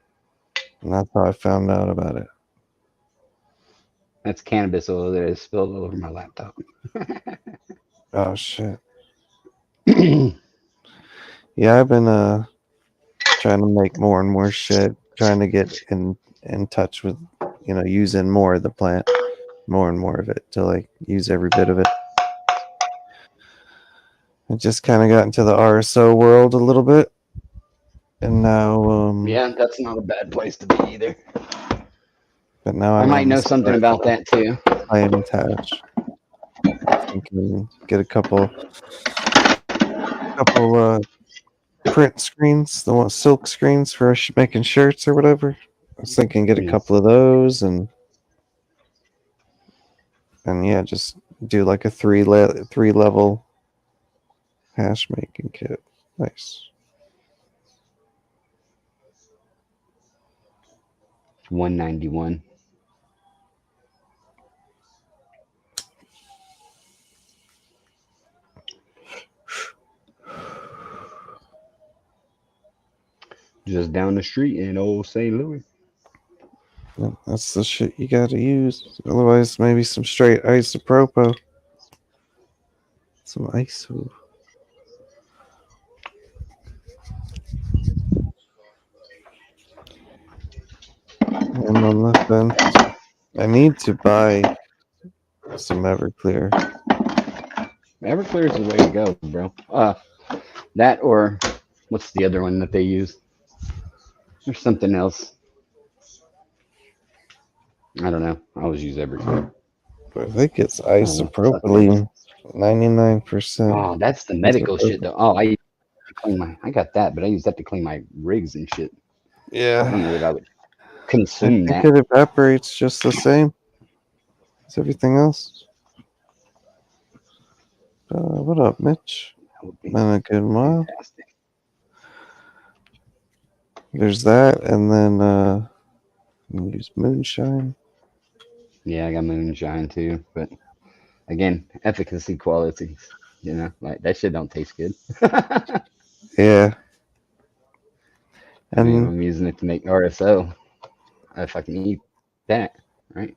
that's how I found out about it. That's cannabis oil that is spilled all over my laptop. Oh shit. Yeah, I've been trying to make more and more shit, trying to get in touch with, using more of the plant, more and more of it, to like use every bit of it. I just kind of got into the RSO world a little bit, and now yeah, that's not a bad place to be either. But now I might know something about that too. Playing attach. Thinking get a couple print screens, the one silk screens for making shirts or whatever. I was thinking get a couple of those and yeah, just do like a three level hash making kit. Nice. 191. Just down the street in old St. Louis. Yeah, that's the shit you gotta use. Otherwise, maybe some straight isopropyl. Some ISO. And on the fence, I need to buy some Everclear. Everclear is the way to go, bro. That or what's the other one that they use? There's something else. I don't know. I always use Everclear. I think it's isopropylene, 99%. Oh, that's the medical shit, though. Oh, I got that, but I use that to clean my rigs and shit. Yeah. I don't know that I would consume I that. think it evaporates just the same as everything else. What up, Mitch? That would be Been a good while. fantastic. There's that, and then use moonshine. Yeah, I got moonshine too, but again, efficacy qualities. You know, like that shit don't taste good. Yeah. I mean, And I'm using it to make RSO. If I can eat that, right?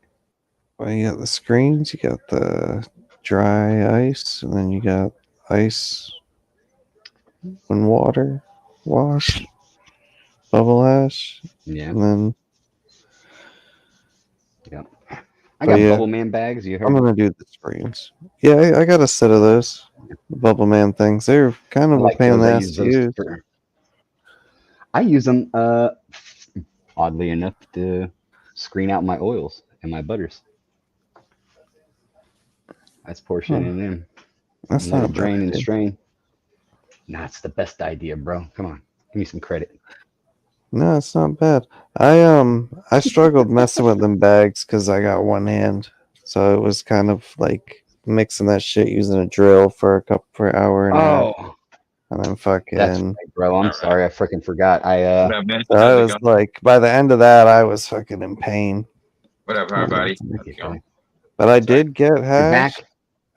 well, you got the screens, you got the dry ice, and then you got ice and water wash, bubble ash, Yeah, and then yeah. I But got yeah. Bubble Man bags. You I'm heard? gonna do the screens. Yeah, I got a set of those Bubble Man things. They're kind I of a like pain in those. the I ass use to those use. for. I use them, oddly enough, to screen out my oils and my butters. That's portion in them. That's Let not a it bad drain and idea. strain. Nah, it's the best idea, bro. Come on, give me some credit. No, it's not bad. I struggled messing with them bags because I got one hand, so it was kind of like mixing that shit using a drill for an hour and a half, Oh, and then that's fucking. right, bro. I'm All right. sorry, I freaking forgot. What up, man? So How's I it was going? like, by the end of that, I was fucking in pain. What up, hard body? I How's it get going? that. But I did get You're hash. back.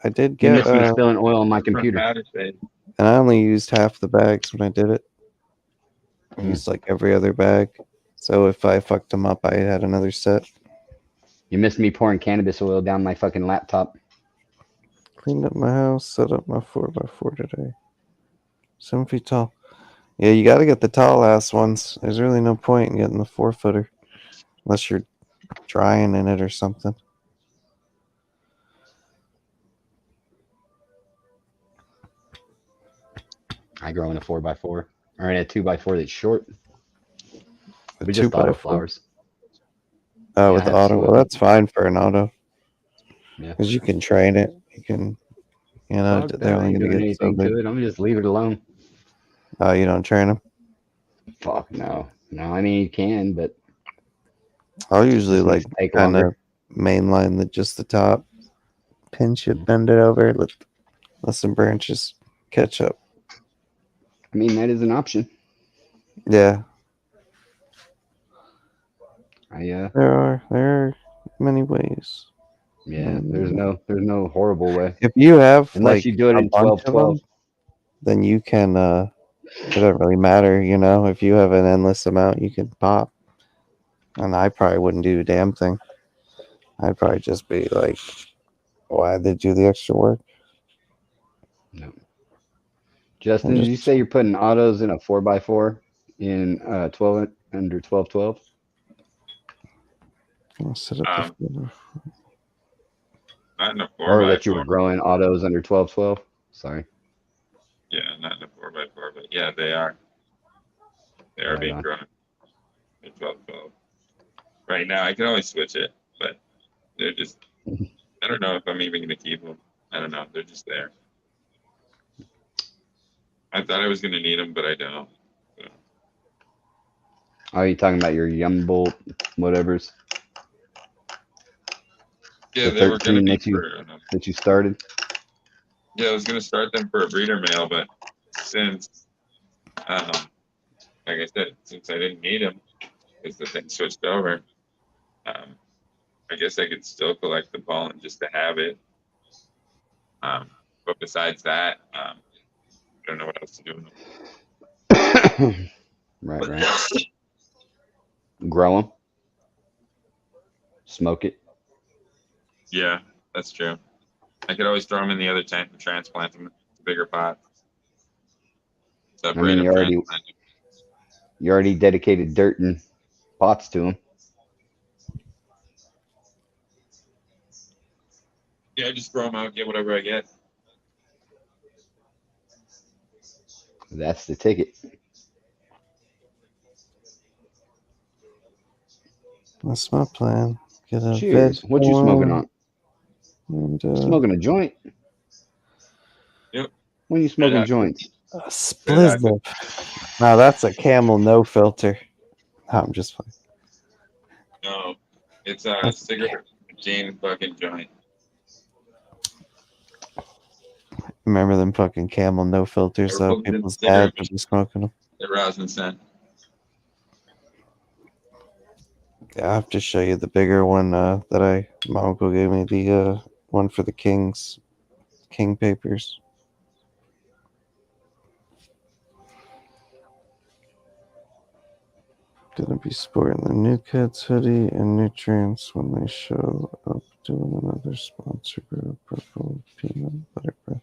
I did You get, missed me spilling oil on my From computer. Powder State. and I only used half the bags when I did it. I Mm. used like every other bag. So if I fucked them up, I had another set. You missed me pouring cannabis oil down my fucking laptop. Cleaned up my house, set up my 4x4 today. 7 feet tall. Yeah, you got to get the tall ass ones. There's really no point in getting the 4-footer unless you're drying in it or something. I grow in a 4x4 or in a 2x4 that's short. A We just 2x4. autoflowers. Oh, Yeah, with I the have auto. Well, soil. that's fine for an auto. Yeah. Because you can train it. You can, Fuck they're that. I only ain't going to doing get so anything big. to it. I'm gonna just leave it alone. Oh, you don't train them? Fuck no. No, I mean you can, but I'll usually just like needs to take kind longer. of mainline just the top, pinch it, bend it over, let some branches catch up. I mean that is an option. Yeah, There there are many ways. there's no horrible way. If you have Unless like you do it a in bunch of 12-12. them, then you can. It doesn't really matter, If you have an endless amount, you can pop. And I probably wouldn't do a damn thing. I'd probably just be like, why'd they do the extra work? No. Justin, And did you just say you're putting autos in a 4x4 in 12 under 12-12? set up the Not in a 4x4. Or that you were growing autos under 12-12? Sorry. Yeah, not in a 4x4, but yeah, they are. They are Right being on. grown. They're 12. Right now, I can always switch it, but they're just. I don't know if I'm even gonna keep them. I don't know. They're just there. I thought I was gonna need them, but I don't. So. Are you talking about your Yumbolt whatevers? Yeah, The they were gonna 13 be that you started? Yeah, I was gonna start them for a breeder male, but since, like I said, since I didn't need them, because the thing switched over, I guess I could still collect the pollen just to have it. But besides that, I don't know what else to do with them. Right. Grow them. Smoke it. Yeah, that's true. I could always throw them in the other tank and transplant them to bigger pots. I mean, you already dedicated dirt and pots to them. Yeah, just throw them out, get whatever I get. That's the ticket. That's my plan. Get a Cheers. veg What you smoking on? and Smoking a joint? Yep. When you smoking joints? a splizzle. Now that's a Camel no filter. No, I'm just playing. No, it's a cigarette machine fucking joint. Remember them fucking Camel no filters They're though? both People's considered- dads were just smoking them. The rosin scent. Yeah, I have to show you the bigger one that my uncle gave me, the one for the King papers. Gonna be sporting the New Cats hoodie and nutrients when they show up doing another sponsor group. Purple peanut butter breath.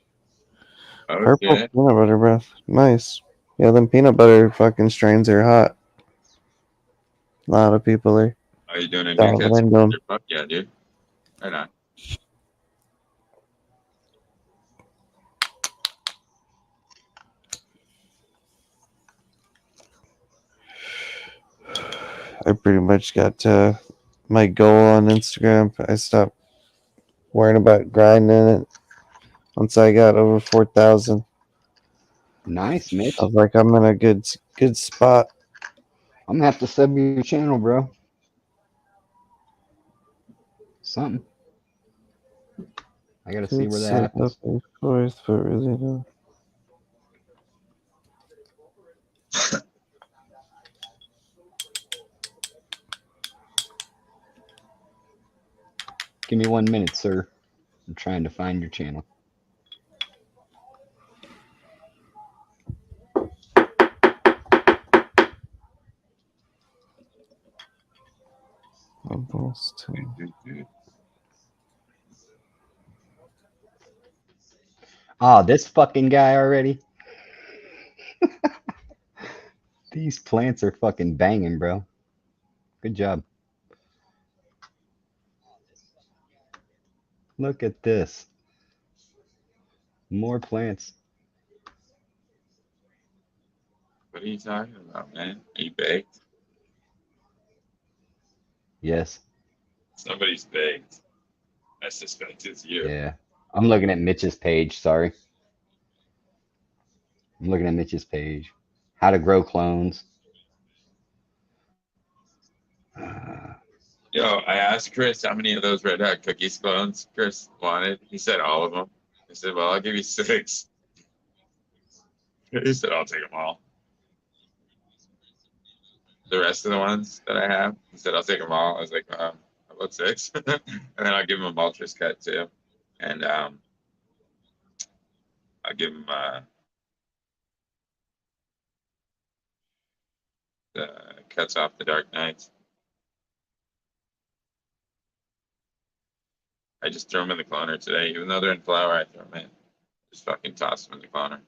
Purple Okay. peanut butter breath. Nice. Yeah, them peanut butter fucking strains are hot. A lot of people are. Are you doing a Dive new cats? in them. Fuck yeah, dude. Right on. I pretty much got my goal on Instagram. I stopped worrying about grinding it once I got over 4,000. Nice, Mitch. I was like, I'm in a good spot. I'm gonna have to sub your channel, bro. Something. I gotta see Could where that set happens. up a fourth, but really no. Give me 1 minute, sir. I'm trying to find your channel. Almost 10. Oh, this fucking guy already. These plants are fucking banging, bro. Good job. Look at this. More plants. What are you talking about, man? Are you baked? Yes. Somebody's baked. I suspect it's you. Yeah. I'm looking at Mitch's page. Sorry. I'm looking at Mitch's page. How to grow clones. Yo, I asked Chris how many of those Red Hot Cookies clones Chris wanted. He said all of them. I said, well, I'll give you 6. He said, I'll take them all. The rest of the ones that I have, he said, I'll take them all. I was like, how about 6? And then I'll give him a Maltese cut too. And I'll give him the cuts off the Dark Knights. I just throw them in the cloner today. Even though they're in flower, I throw them in. Just fucking toss them in the cloner.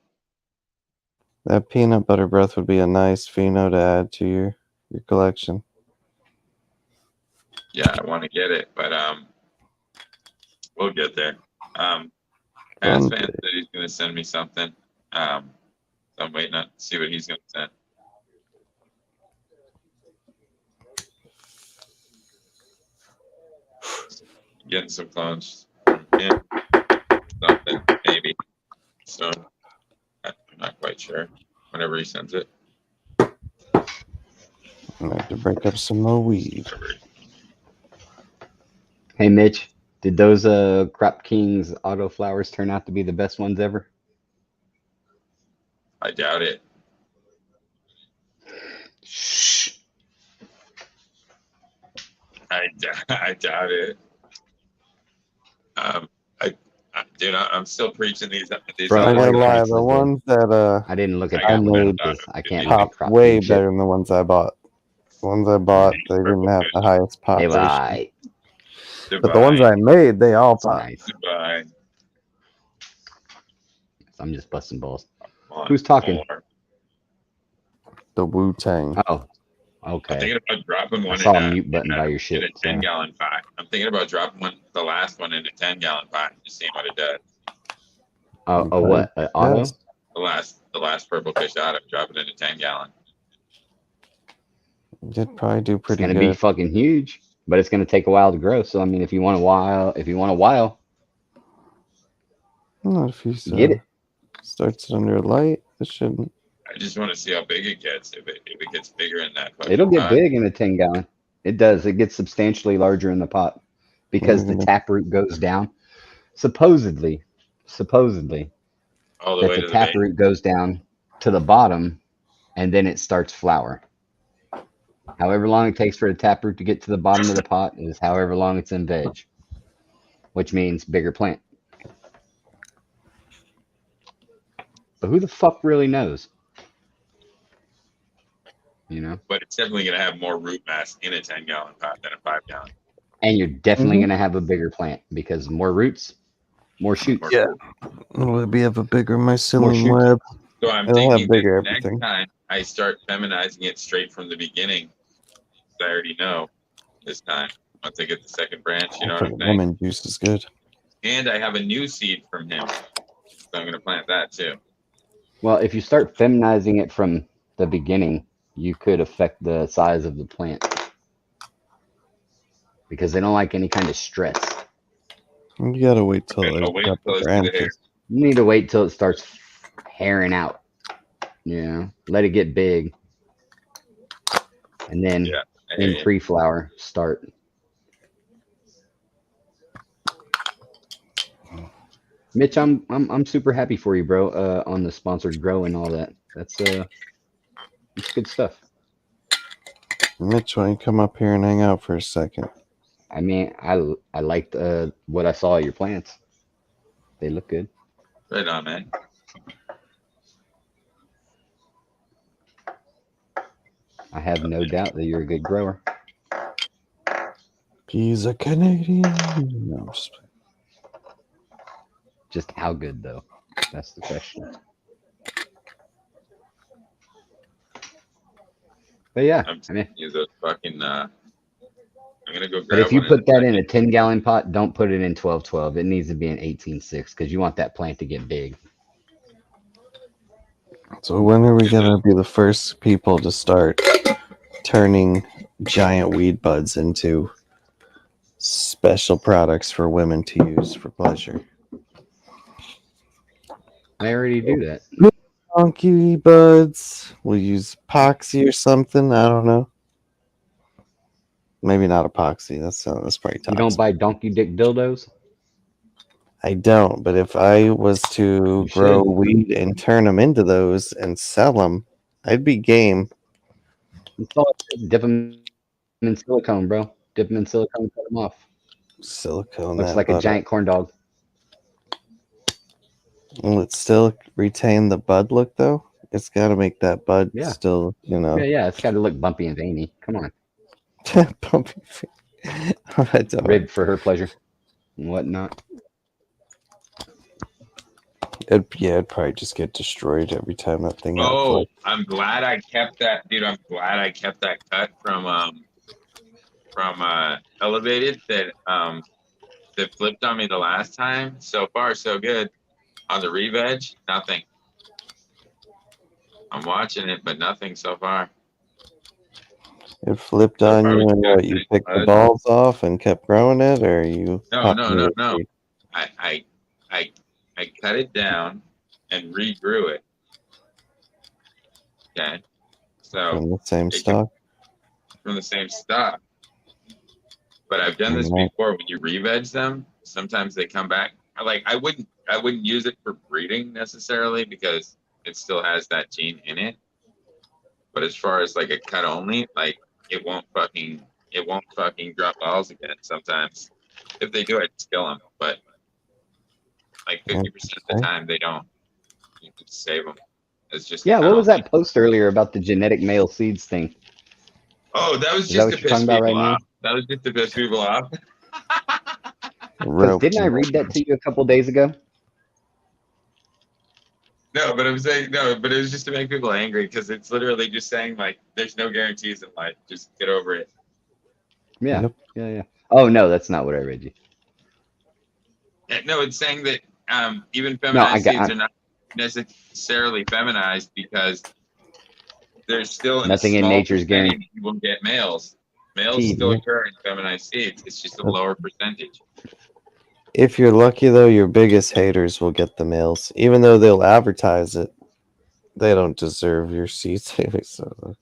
That peanut butter breath would be a nice pheno to add to your collection. Yeah, I want to get it, but we'll get there. Pass One fan said he's gonna send me something. So I'm waiting to see what he's gonna send. Getting some clones from him. Something, maybe. So I'm not quite sure. Whenever he sends it. I'm gonna have to break up some more weed. Hey, Mitch. Did those Crop Kings auto flowers turn out to be the best ones ever? I doubt it. Shh. I doubt it. Dude, I'm still preaching these. Bro, I I gotta like lie, these the little- ones that I didn't look at I that one made because I can't pop look at pop Crop way King shit. better than the ones I bought. The ones I bought, they didn't have the highest pop Hey, ratio. bye. But the ones I made, they all That's pop. nice. Goodbye. I'm just busting balls. One Who's talking? more. The Wu Tang. Oh, I'm okay. thinking about dropping I one saw in a mute button by your in shit. a So. 10-gallon pot. I'm thinking about dropping the last one in a 10-gallon pot and just seeing what it does. A what? An auto? Yes. The last purple fish auto, drop it in a 10-gallon. Did probably do It's pretty gonna good. be fucking huge, but it's gonna take a while to grow. So I mean, if you want a while, Not if you Get it. starts it under a light. It shouldn't. I just want to see how big it gets. If it gets bigger in that fucking It'll get pot. big in a 10-gallon. It does. It gets substantially larger in the pot because the Mhm. taproot goes down. Supposedly, All the that way the to the base. taproot goes down to the bottom, and then it starts flower. However long it takes for the taproot to get to the bottom of the pot is however long it's in veg, which means bigger plant. But who the fuck really knows? You know? But it's definitely going to have more root mass in a 10-gallon pot than a 5-gallon. And you're definitely Mhm. going to have a bigger plant because more roots, more shoots. More Yeah. fruit. It'll be have a bigger More mycelium shoots. web. So I'm It'll have thinking that bigger next everything. time I start feminizing it straight from the beginning. I already know this time. Once I get the second branch, you know what I'm saying? Lemon juice is good. And I have a new seed from him. So I'm going to plant that too. Well, if you start feminizing it from the beginning, you could affect the size of the plant because they don't like any kind of stress. You gotta wait till Okay, I'll it's wait got till the I see the hair. branches. You need to wait till it starts hairing out. You know, let it get big, and then Yeah, I hear in you. pre-flower start. Mitch, I'm super happy for you, bro. On the sponsored grow and all that. That's it's good stuff. Mitch, why don't you come up here and hang out for a second? I mean, I liked what I saw of your plants. They look good. Right on, man. I have no doubt that you're a good grower. He's a Canadian. No, I'm just Just how good though? That's the question. But yeah, I'm I mean, use those fucking. I'm gonna go grab. but if you one put that second. in a 10-gallon pot, don't put it in 12-12. It needs to be an 18-6 because you want that plant to get big. So when are we gonna be the first people to start turning giant weed buds into special products for women to use for pleasure? I already do that. Donkey buds. We'll use epoxy or something. I don't know. Maybe not epoxy. That's probably toxic. You don't buy donkey dick dildos? I don't. But if I was to You grow should. weed and turn them into those and sell them, I'd be game. That's all it is. Dip them in silicone, bro. Dip them in silicone, cut them off. Silicone. Looks that like a bud giant corn dog. Will it still retain the bud look though? It's got to make that bud Yeah. still, Yeah, it's got to look bumpy and veiny. Come on. Pumpy. I don't. Rib for her pleasure and whatnot. It'd probably just get destroyed every time that thing got Oh, flipped. I'm glad I kept that, dude. I'm glad I kept that cut from Elevated that flipped on me the last time. So far, so good. On the re-veg, nothing. I'm watching it, but nothing so far. It flipped So on far, you, we and got what? You nice picked the bud. balls off and kept growing it, or you? No, popped no, it no, in no. seed? I cut it down and regrew it. Okay, so From the same it stock. from the same stock. But I've done this Mhm. before. When you re-veg them, sometimes they come back. I wouldn't use it for breeding necessarily because it still has that gene in it. But as far as like a cut only, like it won't fucking drop balls again. Sometimes if they do, I just kill them. But like 50% of the time, they don't. You can save them. It's just a Yeah, cut what was only. that post earlier about the genetic male seeds thing? Oh, that was Is that just what to you're piss talking about people right now? off. That was just to piss people off. Because didn't I read that to you a couple days ago? No, but I'm saying no, but it was just to make people angry because it's literally just saying like there's no guarantees in life. Just get over it. Yeah, Yep. yeah. Oh no, that's not what I read you. No, it's saying that even No, feminized seeds are not necessarily feminized because there's still Nothing a in small nature's percentage you will get males. Males Seed, still yeah. occur in feminized seeds. It's just a lower percentage. If you're lucky, though, your biggest haters will get the males, even though they'll advertise it. They don't deserve your seeds. So,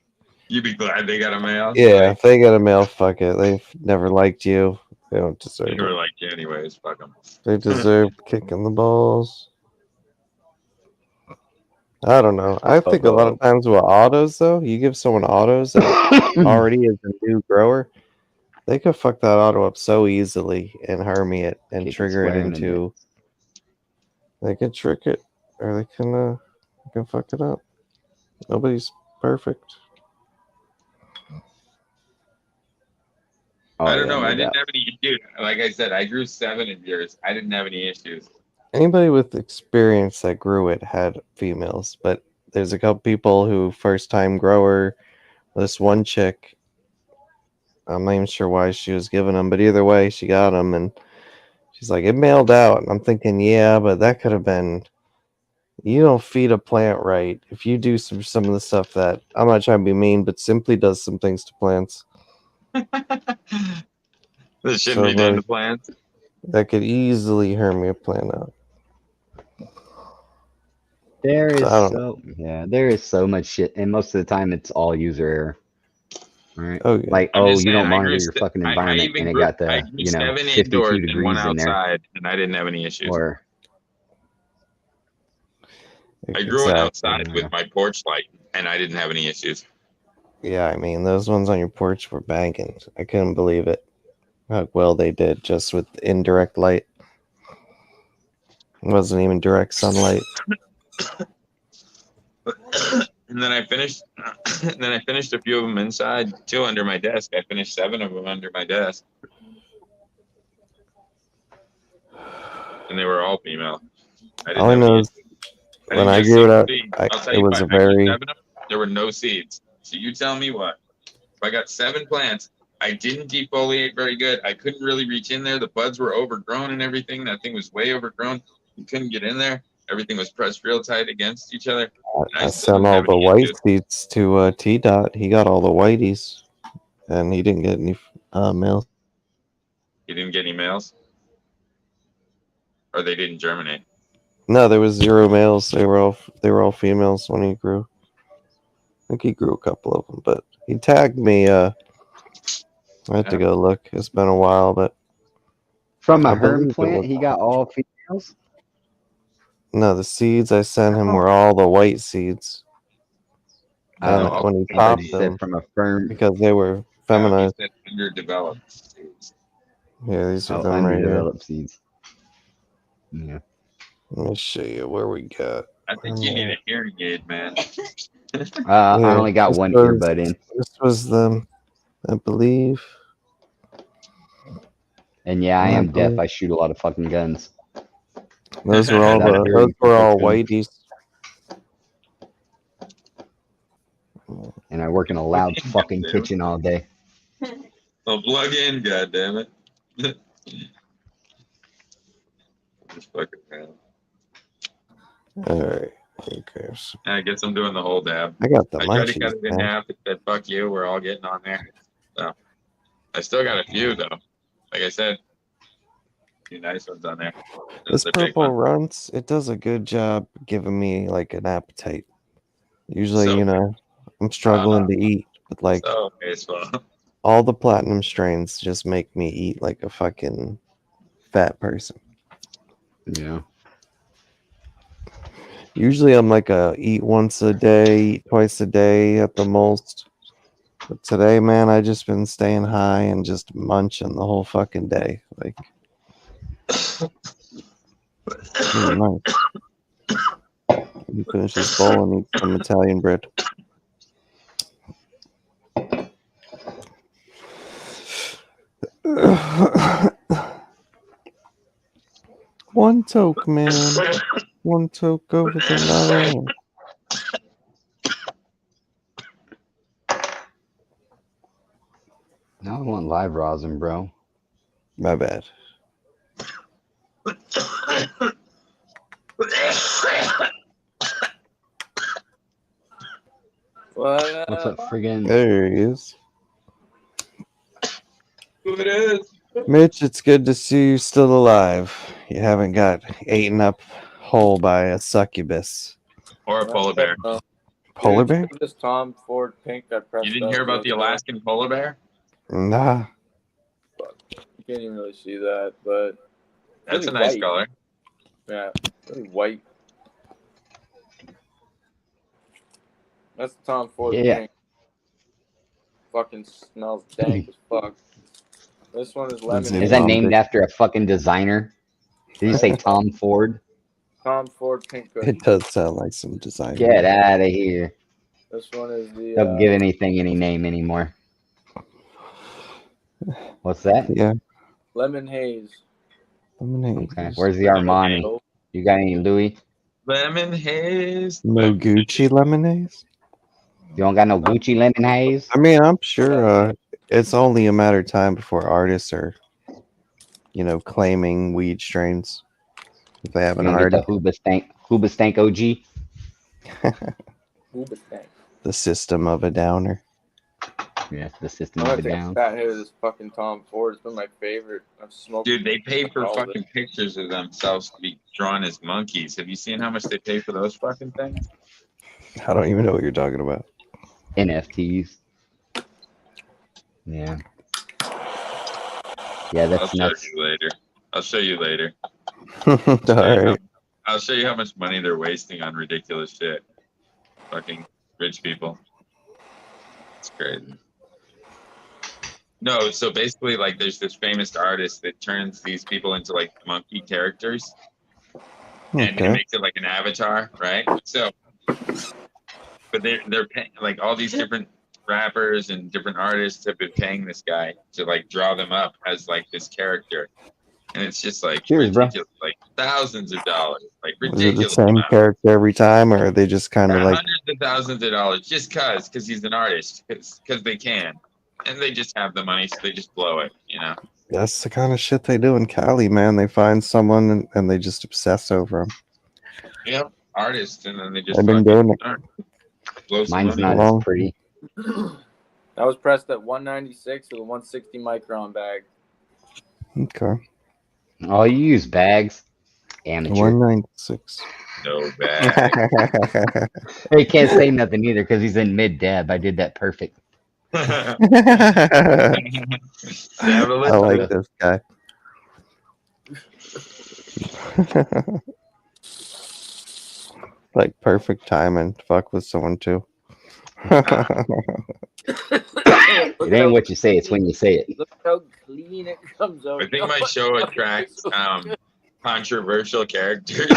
You'd be glad they got a male. yeah, Like, if they get a male, fuck it. They've never liked you. They don't deserve they were it. like you anyways. Fuck them. They deserve kicking the balls. I don't know. I think a lot of times with autos, though, you give someone autos that already is a new grower, they could fuck that auto up so easily and harmy it and Keep it trigger it square in into. They can trick it, or they can fuck it up. Nobody's perfect. Oh, I don't yeah, know. no I didn't doubt. have any issues. Like I said, I grew 7 of yours. I didn't have any issues. Anybody with experience that grew it had females, but there's a couple people who first time grower. This one chick, I'm not even sure why she was giving them, but either way, she got them, and she's like, it mailed out. And I'm thinking, yeah, but that could have been. You don't feed a plant right if you do some of the stuff that I'm not trying to be mean, but Simply does some things to plants. This shouldn't So be done to like, plants. that could easily herm your plant out. There So is I don't know. there is so much shit, and most of the time it's all user error. Right? Oh yeah. Like, I'm oh, just you saying, don't I grew. monitor your fucking I environment, even and it grew. got I the grew 7 52 indoors and 1 degrees in there, outside, and I didn't have any issues. or I grew it Exactly. outside with my porch light, and I didn't have any issues. Yeah, I mean those ones on your porch were banging. I couldn't believe it. How well they did just with indirect light. It wasn't even direct sunlight. And then I finished. And then I finished a few of them inside, 2 under my desk. I finished 7 of them under my desk, and they were all female. I didn't All I have know any is issues. when I grew it out, I'll tell it you was what. a I grew very 7 of them. There were no seeds. So you tell me what. If I got 7 plants, I didn't defoliate very good. I couldn't really reach in there. The buds were overgrown and everything. That thing was way overgrown. You couldn't get in there. Everything was pressed real tight against each other. And I still sent didn't all have the any white issues. seeds to T Dot. He got all the whiteys, and he didn't get any males. You didn't get any males, or they didn't germinate. No, there was 0 males. They were all females when he grew. I think he grew a couple of them, but he tagged me. I had to go look. It's been a while, but from a I herm believe it plant, was. he got all females. No, the seeds I sent him were all the white seeds, and Oh, when he I thought you popped them, said from a firm. because they were He feminized. said underdeveloped seeds. Yeah, these are Oh, them right here. undeveloped seeds. Yeah. Let me show you where we got. I think you need a hearing aid, man. I Yeah, only got this one was- earbud in, This was them, I believe. and yeah, I am deaf. Mhm. I shoot a lot of fucking guns. Those were all Without a the. hearing Those were all protection. whiteys. And I work in a loud fucking kitchen all day. Well, plug in, goddammit. Just fucking man. All right. Okay. So I guess I'm doing the whole dab. I got the I tried to cut munchies, it in man. half. It said, fuck you. We're all getting on there. So I still got a few, though. Like I said, a few nice ones on there. This The big purple one. runts, it does a good job giving me like an appetite. Usually, So- I'm struggling to eat, but like So peaceful. all the platinum strains just make me eat like a fucking fat person. Yeah. Usually I'm like eat once a day, eat twice a day at the most. But today, man, I just been staying high and just munching the whole fucking day. Like, nice. You finish this bowl and eat some Italian bread. One toke, man. One toke over the line. Now I want live rosin, bro. My bad. What's up, friggin'? There he is. Who it is? Mitch, it's good to see you still alive. You haven't got eaten up whole by a succubus. Or a polar bear. Polar bear? This Tom Ford pink I pressed. You didn't hear about the Alaskan polar bear? Nah. You can't even really see that, but That's really a nice white. color. Yeah, really white. That's the Tom Ford Yeah. thing. Fucking smells dank as fuck. This one is lemon. Is Is that Tom named Dick. after a fucking designer? Did you say Tom Ford? Tom Ford pink cookie. It does sound like some design. Get out of here. This one is the. Don't give anything any name anymore. What's that? Yeah. Lemon haze. Lemonade. Okay. Where's the Armani? You got any Louis? Lemon haze. No Gucci lemonades? You don't got no Gucci lemon haze? I mean, I'm sure it's only a matter of time before artists are, claiming weed strains if they You haven't gonna already. get the Hoobastank OG? Uber stank. The system of a downer. Yeah, the system I'm of gonna it take a down. fat hit of this fucking Tom Ford. It's been my favorite. I've smoked. Dude, they pay for all of fucking it. pictures of themselves to be drawn as monkeys. Have you seen how much they pay for those fucking things? I don't even know what you're talking about. NFTs. Yeah. Yeah, I'll that's show nuts. you later. I'll show you later. All right. I'll show you how much money they're wasting on ridiculous shit. Fucking rich people. It's crazy. No, so basically, like, there's this famous artist that turns these people into like monkey characters, and it Okay. makes it like an avatar, right? So, but they're paying, like, all these different rappers and different artists have been paying this guy to like draw them up as like this character, and it's just like Cheers, bro. ridiculous, like thousands of dollars, like Is it the ridiculous same amount. character every time, or are they just kind of like, Hundreds of thousands of dollars just because he's an artist, because they can, and they just have the money, so they just blow it, you know. that's the kind of shit they do in Cali, man? They find someone and they just obsess over them. Yep, artists, and then they just I've been fucking doing it. blow some Mine's money. not Long. as pretty. That was pressed at 196 with a 160 micron bag. Okay. Oh, you use bags? Amateur. 196. No bad. He can't say nothing either because he's in mid dab. I did that perfect. I Damn, like this guy. Like perfect timing. Fuck with someone too. It ain't what you say, it's when you say it. Look how clean it comes out. I think my show attracts controversial characters.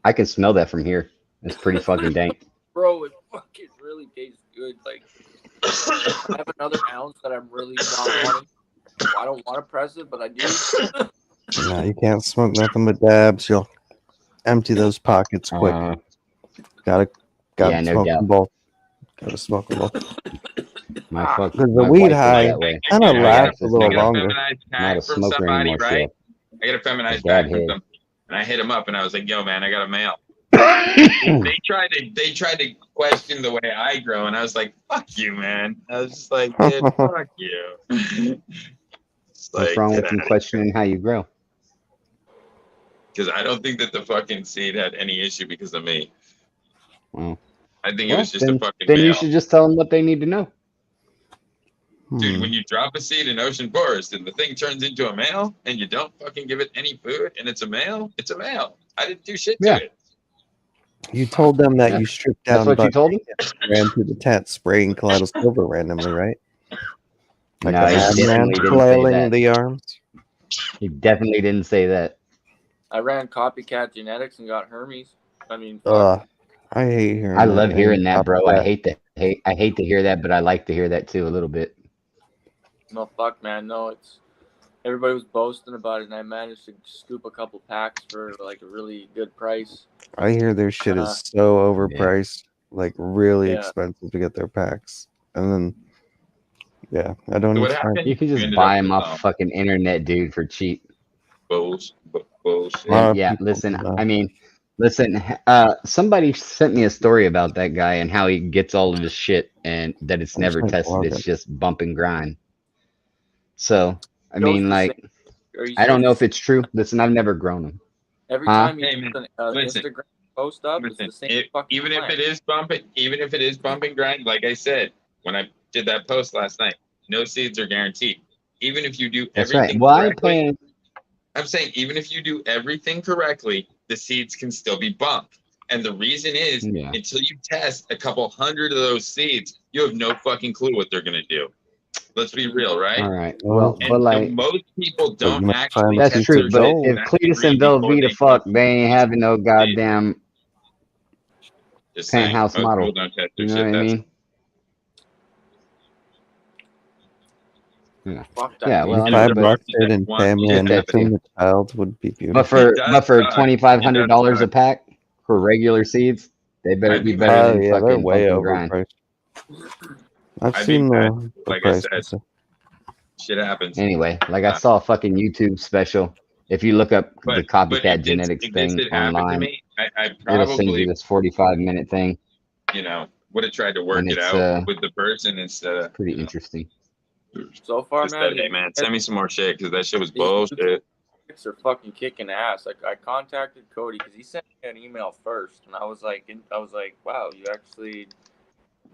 I can smell that from here. It's pretty fucking dank. Bro, it fucking really tastes good. Like, I have another ounce that I'm really not wanting. I don't want to press it, but I do. No, you can't smoke nothing but dabs. You'll empty those pockets quick. Gotta yeah, no smoke doubt. them both. Gotta smoke them both. My fuck. Because the my weed wife is high that way. kind of Yeah, lasts a I little I got a longer. feminized Not pack a from smoker somebody, anymore, right? so. I got a feminized Dad pack from hit. them, and I hit him up, and I was like, "Yo, man, I got a mail." They tried to question the way I grow, and I was like, "Fuck you, man." I was just like, "Dude, fuck you." It's What's like, wrong with you questioning how you grow? because I don't think that the fucking seed had any issue because of me. Well, I think it well, was just a fucking then you mail. should just tell them what they need to know. Dude, Hmm. when you drop a seed in ocean forest and the thing turns into a male and you don't fucking give it any food and it's a male, it's a male. I didn't do shit to Yeah. it. You told them that Yeah. you stripped That's down what you butt told him? ran through the tent spraying Kaleidal Silver randomly, right? Like No, a he madman definitely didn't say flailing that. the arms. He definitely didn't say that. I ran copycat genetics and got Hermes. I mean, fuck. I hate hearing I that. love hearing that, bro. I Copycat. hate to hear that, but I like to hear that too a little bit. No, fuck, man. No, it's everybody was boasting about it, and I managed to scoop a couple packs for like a really good price. I hear their shit is so overpriced, like really Yeah. expensive to get their packs. And then, yeah, I don't So what explain. happened? You can just ended buy up them with, off fucking internet, dude, for cheap. bullshit. Lot of Yeah, people listen, do that. I mean, listen, somebody sent me a story about that guy and how he gets all of his shit and that it's never like tested. Logan. It's just bump and grind. So, I Joe's mean, the like, same. Are you I don't know if serious? it's true. Listen, I've never grown them. Every Huh? time you Hey, put man, an listen. Instagram post up, it's Listen, the same fucking even if plant. it is bump and grind, like I said when I did that post last night, no seeds are guaranteed. Even if you do That's everything right. Well, I ain't correctly, playing. I'm saying even if you do everything correctly, the seeds can still be bumped. And the reason is, Yeah. until you test a couple hundred of those seeds, you have no fucking clue what they're gonna do. Let's be real, right? All right. Well, Well, And, but and like most people you don't might actually find that's test true. their But gold. shit if back Cletus read and before Velveeta they fuck, do they ain't having no goddamn Just saying, penthouse most model. people don't test their You know shit. what I That's mean? Fuck that. Yeah. dude. Well, I and mean, if If I they're but lucky busted that and one Tammy shit get that Anderson, too. the child would be But beautiful. for It does suck. $2,500 It a does pack for regular seeds, they better I'd be be better mad. Oh than yeah, they're fucking way pump and grind. overpriced. I've I'd be seen mad. the Like I said, prices. shit happens. Anyway, like I saw a fucking YouTube special. If you look up the But copycat if genetics if this thing had happened to online, me, I it'll send you probably, this 45-minute thing, would have tried to work and it it's out with the person instead of pretty interesting. So far, just man, said, hey man, send me some more shit because that shit was these bullshit. chicks are fucking kicking ass. Like I contacted Cody because he sent me an email first, and I was like, wow, you actually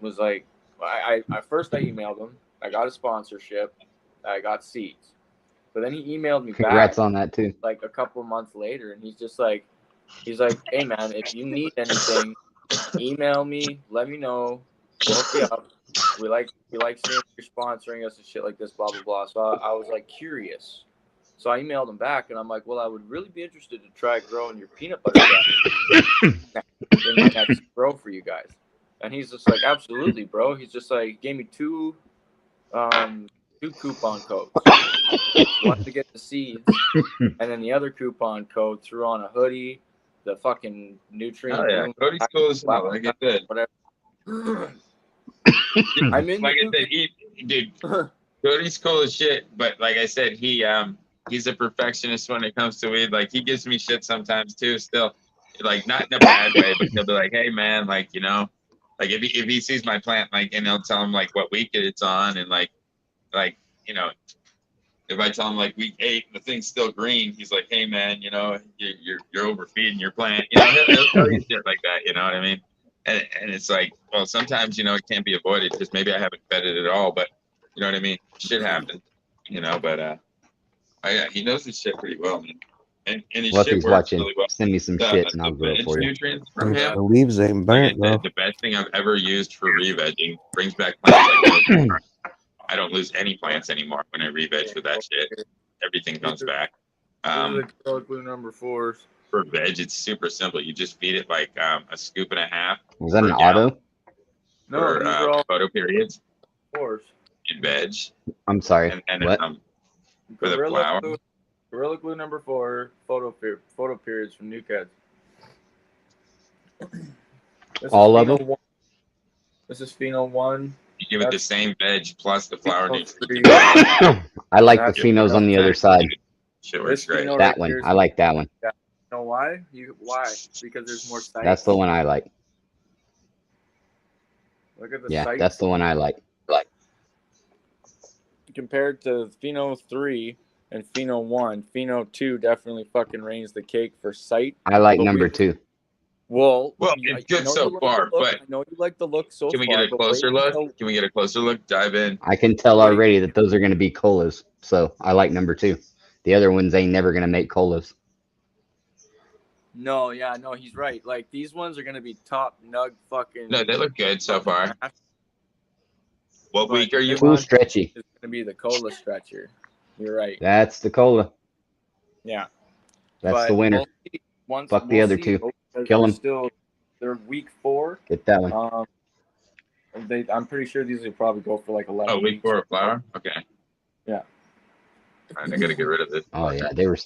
was like, I first I emailed him. I got a sponsorship. I got seats, but then he emailed me Congrats back on that too. like a couple months later, and he's like, hey man, if you need anything, email me. Let me know. We'll hook you up. We like seeing you're sponsoring us and shit like this, blah blah blah. So I was like curious. So I emailed him back, and I'm like, well, I would really be interested to try growing your peanut butter in my next grow for you guys. And he's just like, absolutely, bro. He's just like, he gave me two coupon codes. One to get the seeds, and then the other coupon code threw on a hoodie, the fucking nutrient. Oh yeah, room, Cody's cool as hell. Like I said, whatever. I'm in like I the said, dude, Cody's cool as shit. But like I said, he's a perfectionist when it comes to weed. Like he gives me shit sometimes too. Still, like not in a bad way, but he'll be like, hey man, like like if he sees my plant, like, and he'll tell him like what week it's on, and like if I tell him like week 8 and the thing's still green, he's like, hey man, you're overfeeding your plant. He'll tell you shit like that. You know what I mean? And it's like, well, sometimes it can't be avoided because maybe I haven't fed it at all, but you know what I mean? Shit happens. But yeah, he knows his shit pretty well, man. And his Well, if shit he's works watching, really well. send me some shit and I'll grow it veg for you. nutrients from him, The leaves ain't like I burnt though. said, the best thing I've ever used for re-vegging brings back plants like no tomorrow. I don't lose any plants anymore when I re-veg with that shit. Everything comes back. blue number 4s. For veg, it's super simple. You just feed it like a scoop and a half Was that an per gallon auto? No, for these are all photo periods 4s. in veg, I'm sorry. and What? for the flower. Gorilla Glue number 4 photo periods from New Kids. All of them? This is Pheno 1. You give it the same veg plus the flower Pheno nutrients. 3. I like the That's- phenos on the other side. Shit works This great. Pheno That right one. here is- I like that one. You know why? Why? Because there's more sites. That's the one I like. Look at the Yeah, sites. that's the one I like. Compared to Pheno 3 and Pheno 1, Pheno 2 definitely fucking reigns the cake for sight. I like But number we- 2. Well, It's good know so you like far, the look. but I know you like the look so can we far. get a but closer wait look? until- Can we get a closer look? Dive in. I can tell Wait. already that those are going to be colas. So I like number 2. The other ones ain't never going to make colas. No, yeah, no, he's right. Like these ones are gonna be top nug fucking. No, they look good so far. What But week are you this Too on? stretchy. It's gonna be the cola stretcher. You're right. That's the cola. Yeah. That's But the winner. we'll see. Fuck the other two. because Kill they're 'em. Still, they're week 4. Get that one. I'm pretty sure these will probably go for like 11. Oh, week weeks. 4 of flower? Okay. Yeah. All right, I gotta get rid of this. Oh yeah, they were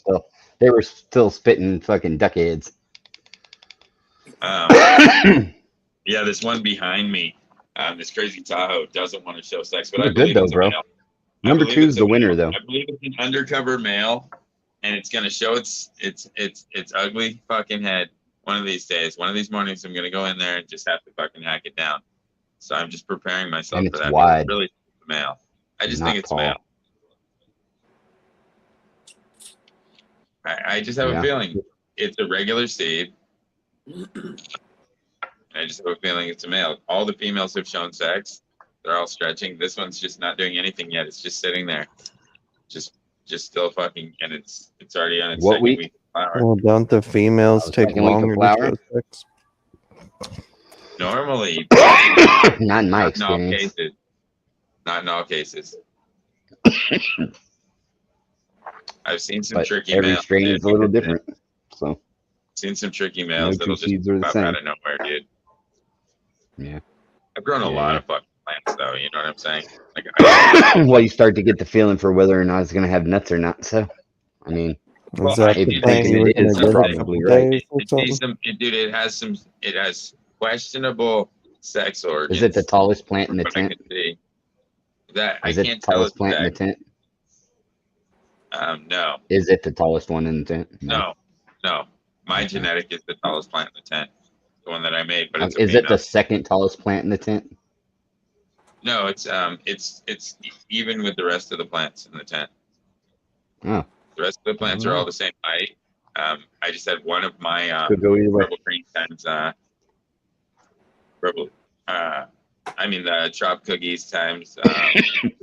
still spitting fucking duck heads. Yeah, this one behind me, this crazy Tahoe doesn't want to show sex, but They're I believe good though, it's a bro. male. Number I believe 2 is it's a the winner male. though. I believe it's an undercover male, and it's gonna show its ugly fucking head one of these days. One of these mornings, I'm gonna go in there and just have to fucking hack it down. So I'm just preparing myself And for it's that. wide. It's really a male. I just Not think it's tall. a male. I just have Yeah. a feeling it's a regular seed. I just have a feeling it's a male. All the females have shown sex. They're all stretching. This one's just not doing anything yet. It's just sitting there, just still fucking, and it's already on its What second week? week of flower. Well, don't the females Oh, take second week of longer to flower? show sex? Normally, Not in my not in all experience. cases. Not in all cases. I've seen some But tricky every males. strain dude, is a little because different. So seen some tricky no males two that'll just seeds are the pop same. out of nowhere, dude. Yeah. I've grown a lot Yeah. of fucking plants, though. You know what I'm saying? Like, I, Well, you start to get the feeling for whether or not it's going to have nuts or not. So, I mean, well, Is that if the you're plant thinking you were it gonna is, you're get in a probably couple right. days or it something? sees some, dude. It has questionable sex organs. Is it the tallest plant in from the what I tent? can see. That Is I it the can't tell tallest it plant in the exactly. tent? No, Is it the tallest one in the tent? no. My Okay. genetic is the tallest plant in the tent, the one that I made, but it's a Is it female. the second tallest plant in the tent? No, it's even with the rest of the plants in the tent. Oh, The rest of the plants are all the same height. I just had one of my could go either way. Rebel Green times Rebel. I mean the Trop Cookies times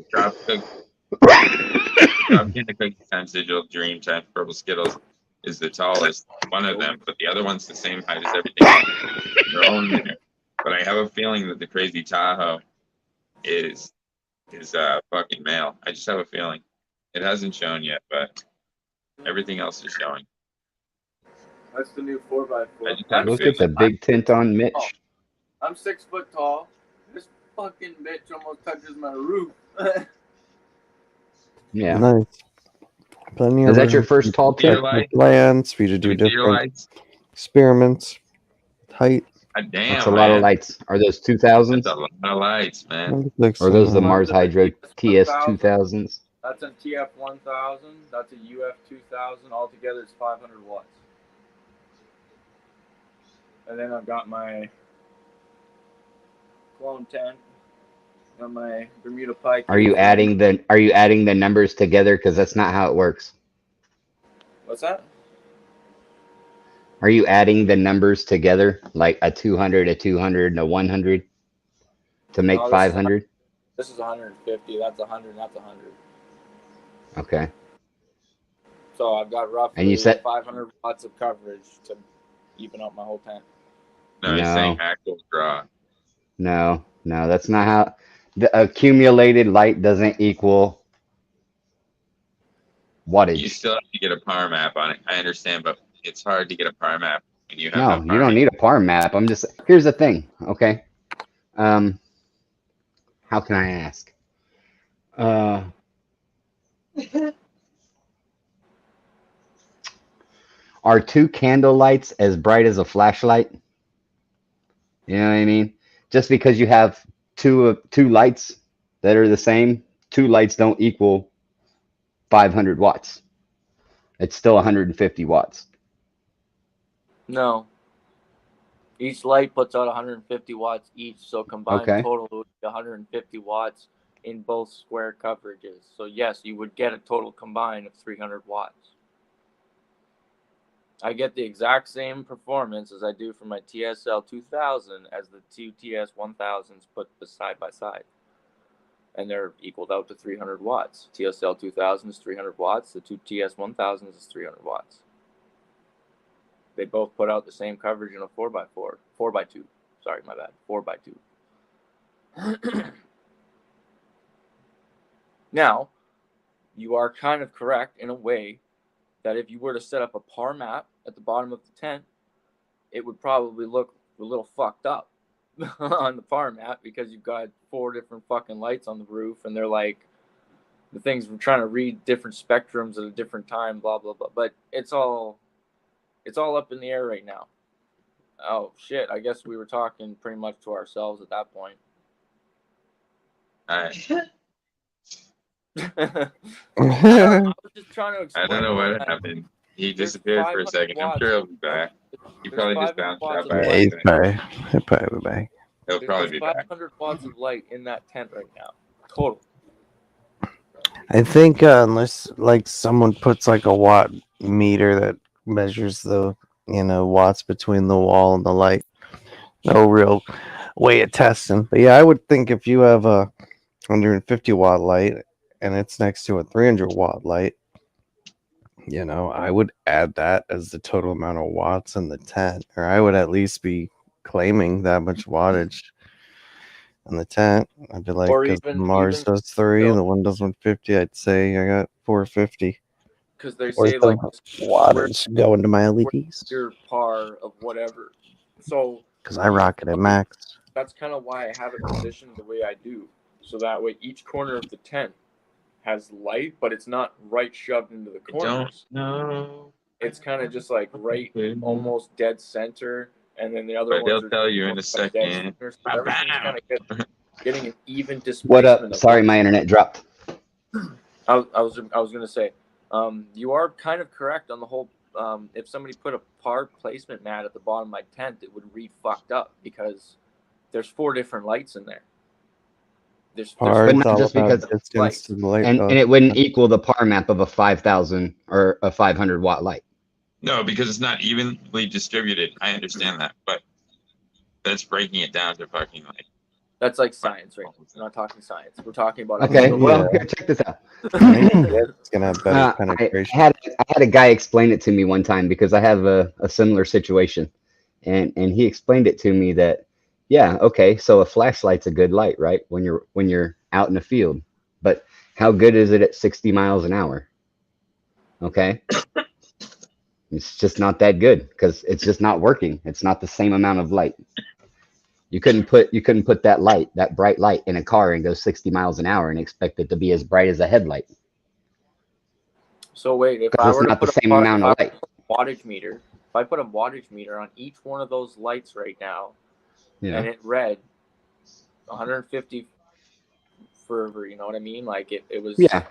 Trop Candy Cookies times Digital Dream times Purple Skittles is the tallest one of them, but the other one's the same height as everything else. They're all in there. But I have a feeling that the Crazy Tahoe is fucking male. I just have a feeling. It hasn't shown yet, but everything else is showing. That's the new I 4x4. just have a Look at the feeling. big tent on Mitch. I'm 6 foot tall. This fucking bitch almost touches my roof. Yeah. Nice. Plenty Is of that your room first tall Deer tent? light, plans for you to do deer different lights. experiments. Height. God damn, That's a lot of man. lights. Are those That's 2000s? a lot of lights, man. Or are those the Mars? Mars Hydro TS 2000s? That's a TF 1000. That's a UF 2000. Altogether, it's 500 watts. And then I've got my clone tent. Got my Bermuda Pike. Are you adding the numbers together? Because that's not how it works. What's that? Are you adding the numbers together, like a 200, a 200, and a 100, to make No, this is 500? This is 150. That's 100. That's 100. Okay. So I've got roughly And you said 500 watts of coverage to even out my whole tent. No, he's No. saying actual draw. no, that's not how. The accumulated light doesn't equal wattage. You still have to get a power map on it. I understand, but it's hard to get a power map when you have No, no you power don't map. need a PAR map. I'm just here's the thing, okay? How can I ask? Are two candle lights as bright as a flashlight? You know what I mean? Just because you have two lights that are the same, two lights don't equal 500 watts. It's still 150 watts. No. Each light puts out 150 watts each, so combined Okay. total would be 150 watts in both square coverages. So yes, you would get a total combined of 300 watts. I get the exact same performance as I do for my TSL 2000 as the two TS 1000s put side by side. And they're equaled out to 300 watts. TSL 2000 is 300 watts. The two TS 1000s is 300 watts. They both put out the same coverage in a 4x4. 4x2. Sorry, my bad. 4x2. Now, you are kind of correct in a way that if you were to set up a PAR map at the bottom of the tent, it would probably look a little fucked up on the PAR map because you've got 4 different fucking lights on the roof and they're like, the things we're trying to read different spectrums at a different time, blah, blah, blah. But it's all up in the air right now. Oh, shit. I guess we were talking pretty much to ourselves at that point. I I was just trying to explain. don't know what that happened. He there's disappeared for a 500 second. I'm watts. sure he'll be back. He There's probably just 500 bounced out watts by of Yeah, light. he's probably back. He'll probably be There's back. 500 watts of light in that tent right now. Total. I think unless like someone puts like a watt meter that measures the watts between the wall and the light, no real way of testing. But yeah, I would think if you have a 150 watt light and it's next to a 300 watt light, I would add that as the total amount of watts in the tent, or I would at least be claiming that much wattage on the tent. I'd be like, Or because even- Mars even does 3 still. and the one does 150. I'd say I got 450. Because they Or say like wattage going to my LEDs your par of whatever. So because I rock it at max. that's kind of why I have it positioned the way I do. So that way each corner of the tent has light, but it's not right shoved into the I don't corners. know. It's kind of just like right almost dead center, and then the other But ones they'll are tell you in a like dead second. center, so everything's kind of getting an even displacement. What up? of Sorry, light. my internet dropped. I was gonna say, you are kind of correct on the whole. If somebody put a par placement mat at the bottom of my tent, it would read fucked up because there's 4 different lights in there. There's Par But is not all just about because- distance to the light And bulb. it wouldn't equal the par map of a 5,000 or a 500 watt light. No, because it's not evenly distributed. I understand that, but that's breaking it down to fucking like. That's like science, right? We're not talking science. We're talking about Okay, well, Yeah. here, check this out. It's gonna have better I penetration. had a guy explain it to me one time because I have a similar situation, and he explained it to me that, yeah, okay, so a flashlight's a good light, right? When you're out in the field, but how good is it at 60 miles an hour? Okay, it's just not that good because it's just not working. It's not the same amount of light. You couldn't put that bright light in a car and go 60 miles an hour and expect it to be as bright as a headlight. So wait, if I Because were it's to not the put same amount of light. wattage meter, if I put a wattage meter on each one of those lights right now, Yeah. and it read 150 forever, you know what I mean? Like it was. Yeah.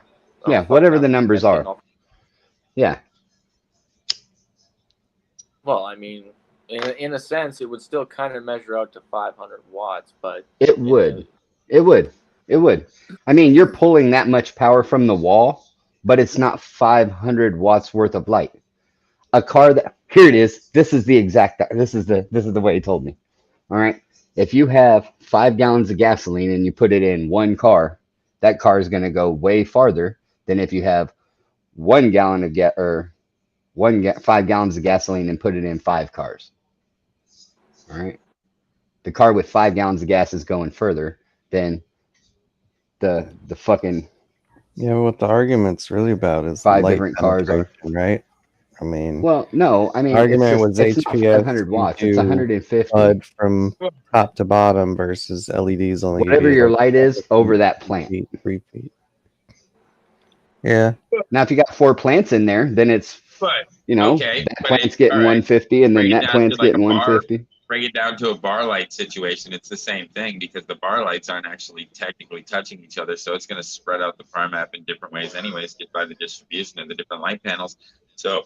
oh, Yeah, fuck, whatever now the I'm numbers getting are. off- Yeah. Well, I mean, in a sense, it would still kind of measure out to 500 watts, but It would. It would. It would. I mean, you're pulling that much power from the wall, but it's not 500 watts worth of light. A car that here it is. This is the way he told me. All right. If you have 5 gallons of gasoline and you put it in one car, that car is going to go way farther than if you have 1 gallon of 5 gallons of gasoline and put it in 5 cars. All right. The car with 5 gallons of gas is going further than the fucking Yeah, what the argument's really about is 5 light different cars are. penetration, right? I mean, Well, no, I mean, argument was it's not HPS 500 watts. It's to 150. HUD from top to bottom versus LEDs only. give Whatever you your like light is over that plant. 3 feet. Yeah, Now, if you got 4 plants in there, then it's, But that but plant's it's- getting all right. 150, and then Break it that down plant's to like a getting bar. 150. break it down to a bar light situation, it's the same thing because the bar lights aren't actually technically touching each other. So it's going to spread out the par map in different ways anyways, just by the distribution of the different light panels. So,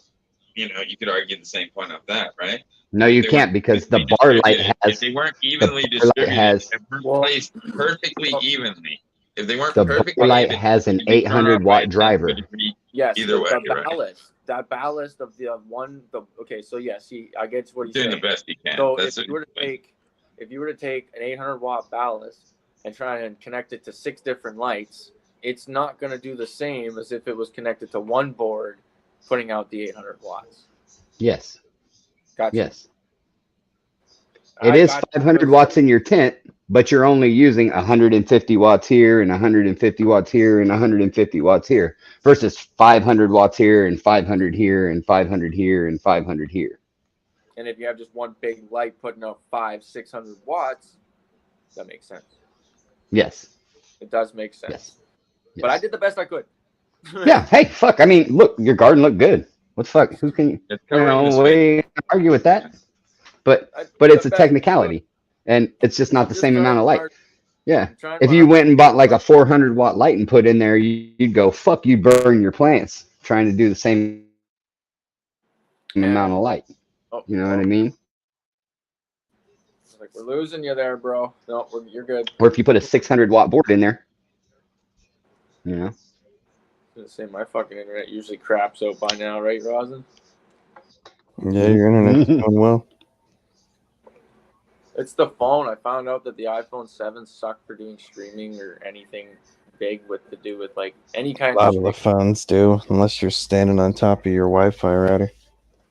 you could argue the same point of that, right? No, you They can't weren't because the evenly bar light distributed. has If they weren't evenly bar light distributed, has- if they weren't placed perfectly evenly, if they weren't the perfectly bar light even, has an it'd be thrown 800 off by watt a driver. 10-degree. yes, Either way, the you're right. ballast, that ballast of the one, okay, so yes, I get what he's Doing saying. the best you can. So That's if you were to take an 800 watt ballast and try and connect it to 6 different lights, it's not going to do the same as if it was connected to one board, putting out the 800 watts. Yes. Gotcha. Yes. I It is got you. 500 watts in your tent, but you're only using 150 watts here and 150 watts here and 150 watts here versus 500 watts here and 500 here and 500 here and 500 here. And if you have just one big light putting out 500-600 watts, that makes sense. Yes. It does make sense. Yes. But I did the best I could. Yeah. Hey, fuck. I mean, look, your garden looked good. What the fuck? Who can It's covering the we argue with that? But it's a technicality, and it's just not the same amount of light. Yeah. If you went and bought like a 400 watt light and put in there, you'd go, fuck, you'd burn your plants trying to do the same amount of light. You know what I mean? Like, we're losing you there, bro. No, you're good. Or if you put a 600 watt board in there, you know? I was gonna say my fucking internet usually craps out by now, right, Rosin? yeah, your internet's doing well. It's the phone. I found out that the iPhone 7 sucked for doing streaming or anything big to do with like any A kind lot of. of the phones do, unless you're standing on top of your Wi-Fi router.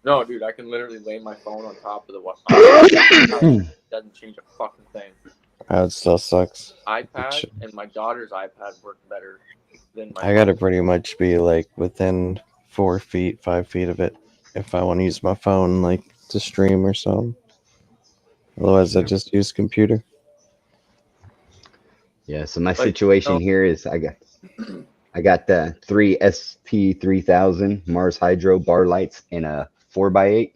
No, dude, I can literally lay my phone on top of the. doesn't change a fucking thing. It still sucks. iPad and my daughter's iPad work better than my. I gotta pretty much be like within 4 feet, 5 feet of it if I want to use my phone like to stream or something. Otherwise, I just use computer. Yeah, so my situation here is I got the 3 SP3000 Mars Hydro bar lights in a 4x8,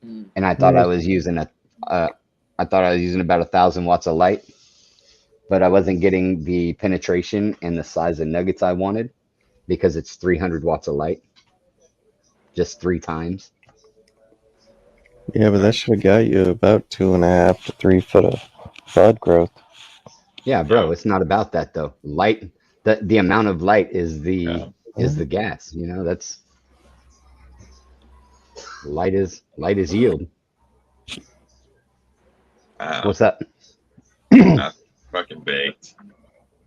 and I thought I was using about 1,000 watts of light, but I wasn't getting the penetration and the size of nuggets I wanted because it's 300 watts of light, just 3 times. Yeah, but that should have got you about 2.5 to 3 foot of bud growth. Yeah, bro, it's not about that though. Light, the amount of light is the gas. You know, that's light is yield. What's that? Not fucking baked.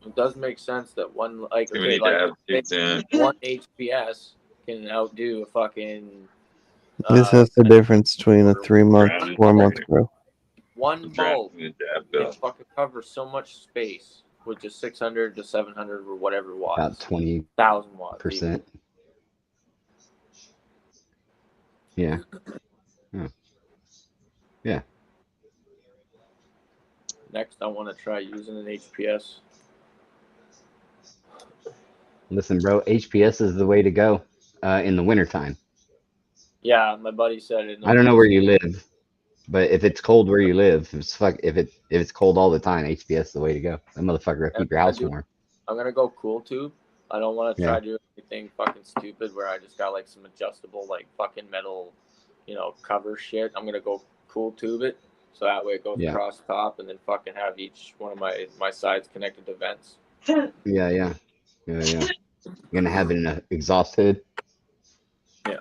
It does make sense that one Too many dabs kicked in. one HPS can outdo a fucking. This is the difference between a 3-month, 4-month grow. One bulb The dab can bill. fucking cover so much space with just 600 to 700 or whatever watts. About 20%. 1,000 watts. Even. Yeah. Yeah. Next, I want to try using an HPS. Listen, bro, HPS is the way to go in the wintertime. Yeah, my buddy said it. I don't know where you live, but if it's cold where you live, if it's cold all the time, HPS is the way to go. That motherfucker will keep your house warm. I'm gonna go cool tube. I don't want to try to do anything fucking stupid where I just got like some adjustable like fucking metal, cover shit. I'm gonna go cool tube it so that way it goes across the top and then fucking have each one of my sides connected to vents. Yeah. You're gonna have an exhaust hood. Yeah,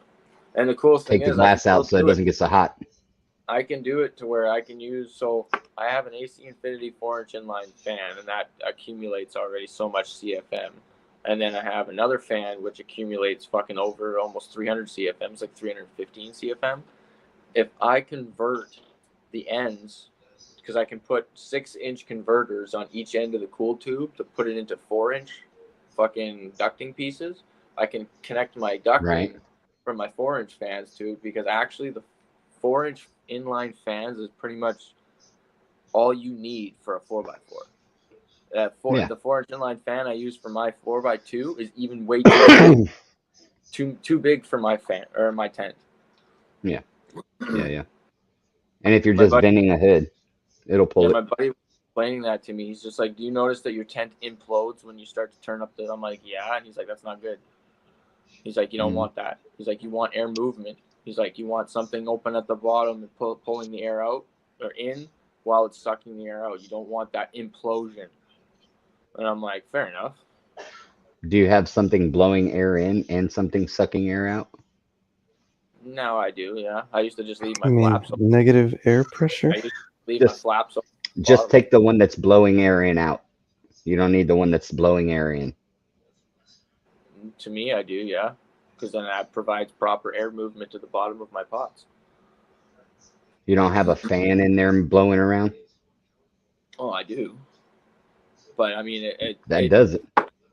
and the coolest thing Take the is glass out so it doesn't get so hot. I can do it to where I can use. So I have an AC Infinity 4-inch inline fan, and that accumulates already so much CFM. And then I have another fan which accumulates fucking over almost 300 CFM, it's like 315 CFM. If I convert the ends, because I can put 6-inch converters on each end of the cool tube to put it into 4-inch fucking ducting pieces, I can connect my ducting from my 4-inch fans to it, because actually the 4-inch inline fans is pretty much all you need for a 4x4. The 4-inch inline fan I use for my 4x2 is even way too big for my fan or my tent. Yeah. And if you're just bending a hood, it'll pull it. My buddy was explaining that to me. He's just like, "Do you notice that your tent implodes when you start to turn up the?" I'm like, "Yeah," and he's like, "That's not good." He's like, "You don't want that." He's like, "You want air movement." He's like, "You want something open at the bottom and pulling the air out or in while it's sucking the air out. You don't want that implosion." And I'm like, fair enough. Do you have something blowing air in and something sucking air out? Now I do, yeah. I used to just leave my flaps open. Negative air pressure? I used to leave my flaps open. Just take the one that's blowing air in out. You don't need the one that's blowing air in. To me, I do, yeah. Because then that provides proper air movement to the bottom of my pots. You don't have a fan in there blowing around? Oh, I do. But I mean, that does it.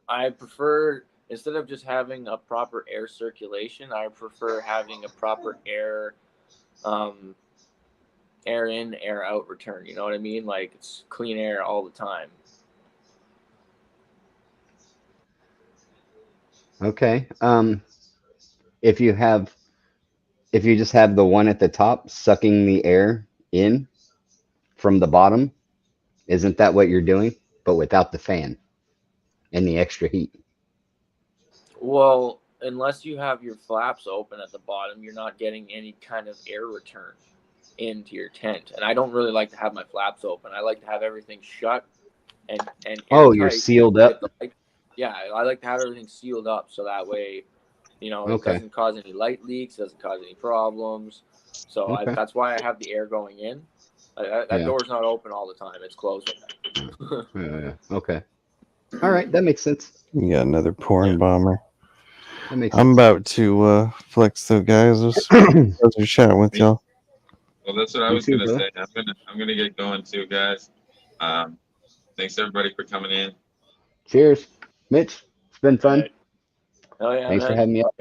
I prefer, instead of just having a proper air circulation, I prefer having a proper air in, air out return. You know what I mean? Like it's clean air all the time. Okay. If you just have the one at the top sucking the air in from the bottom, isn't that what you're doing? But without the fan and the extra heat. Well, unless you have your flaps open at the bottom, you're not getting any kind of air return into your tent. And I don't really like to have my flaps open. I like to have everything shut and you're sealed up. Yeah, I like to have everything sealed up so that way, it doesn't cause any light leaks, doesn't cause any problems. So that's why I have the air going in. That door's not open all the time. It's closed. Yeah. Okay. All right. That makes sense. You got another porn bomber. That makes I'm sense. about to flex though, guys. Those are chatting with y'all. Well, that's what I You was too, gonna brother. say. I'm gonna get going too, guys. Thanks everybody for coming in. Cheers, Mitch. It's been fun. Alright. Oh yeah, Thanks for man. having me up.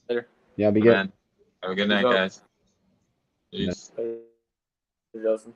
Later. Yeah, be good. Man, have a good night, up. guys. Peace. Later, Justin.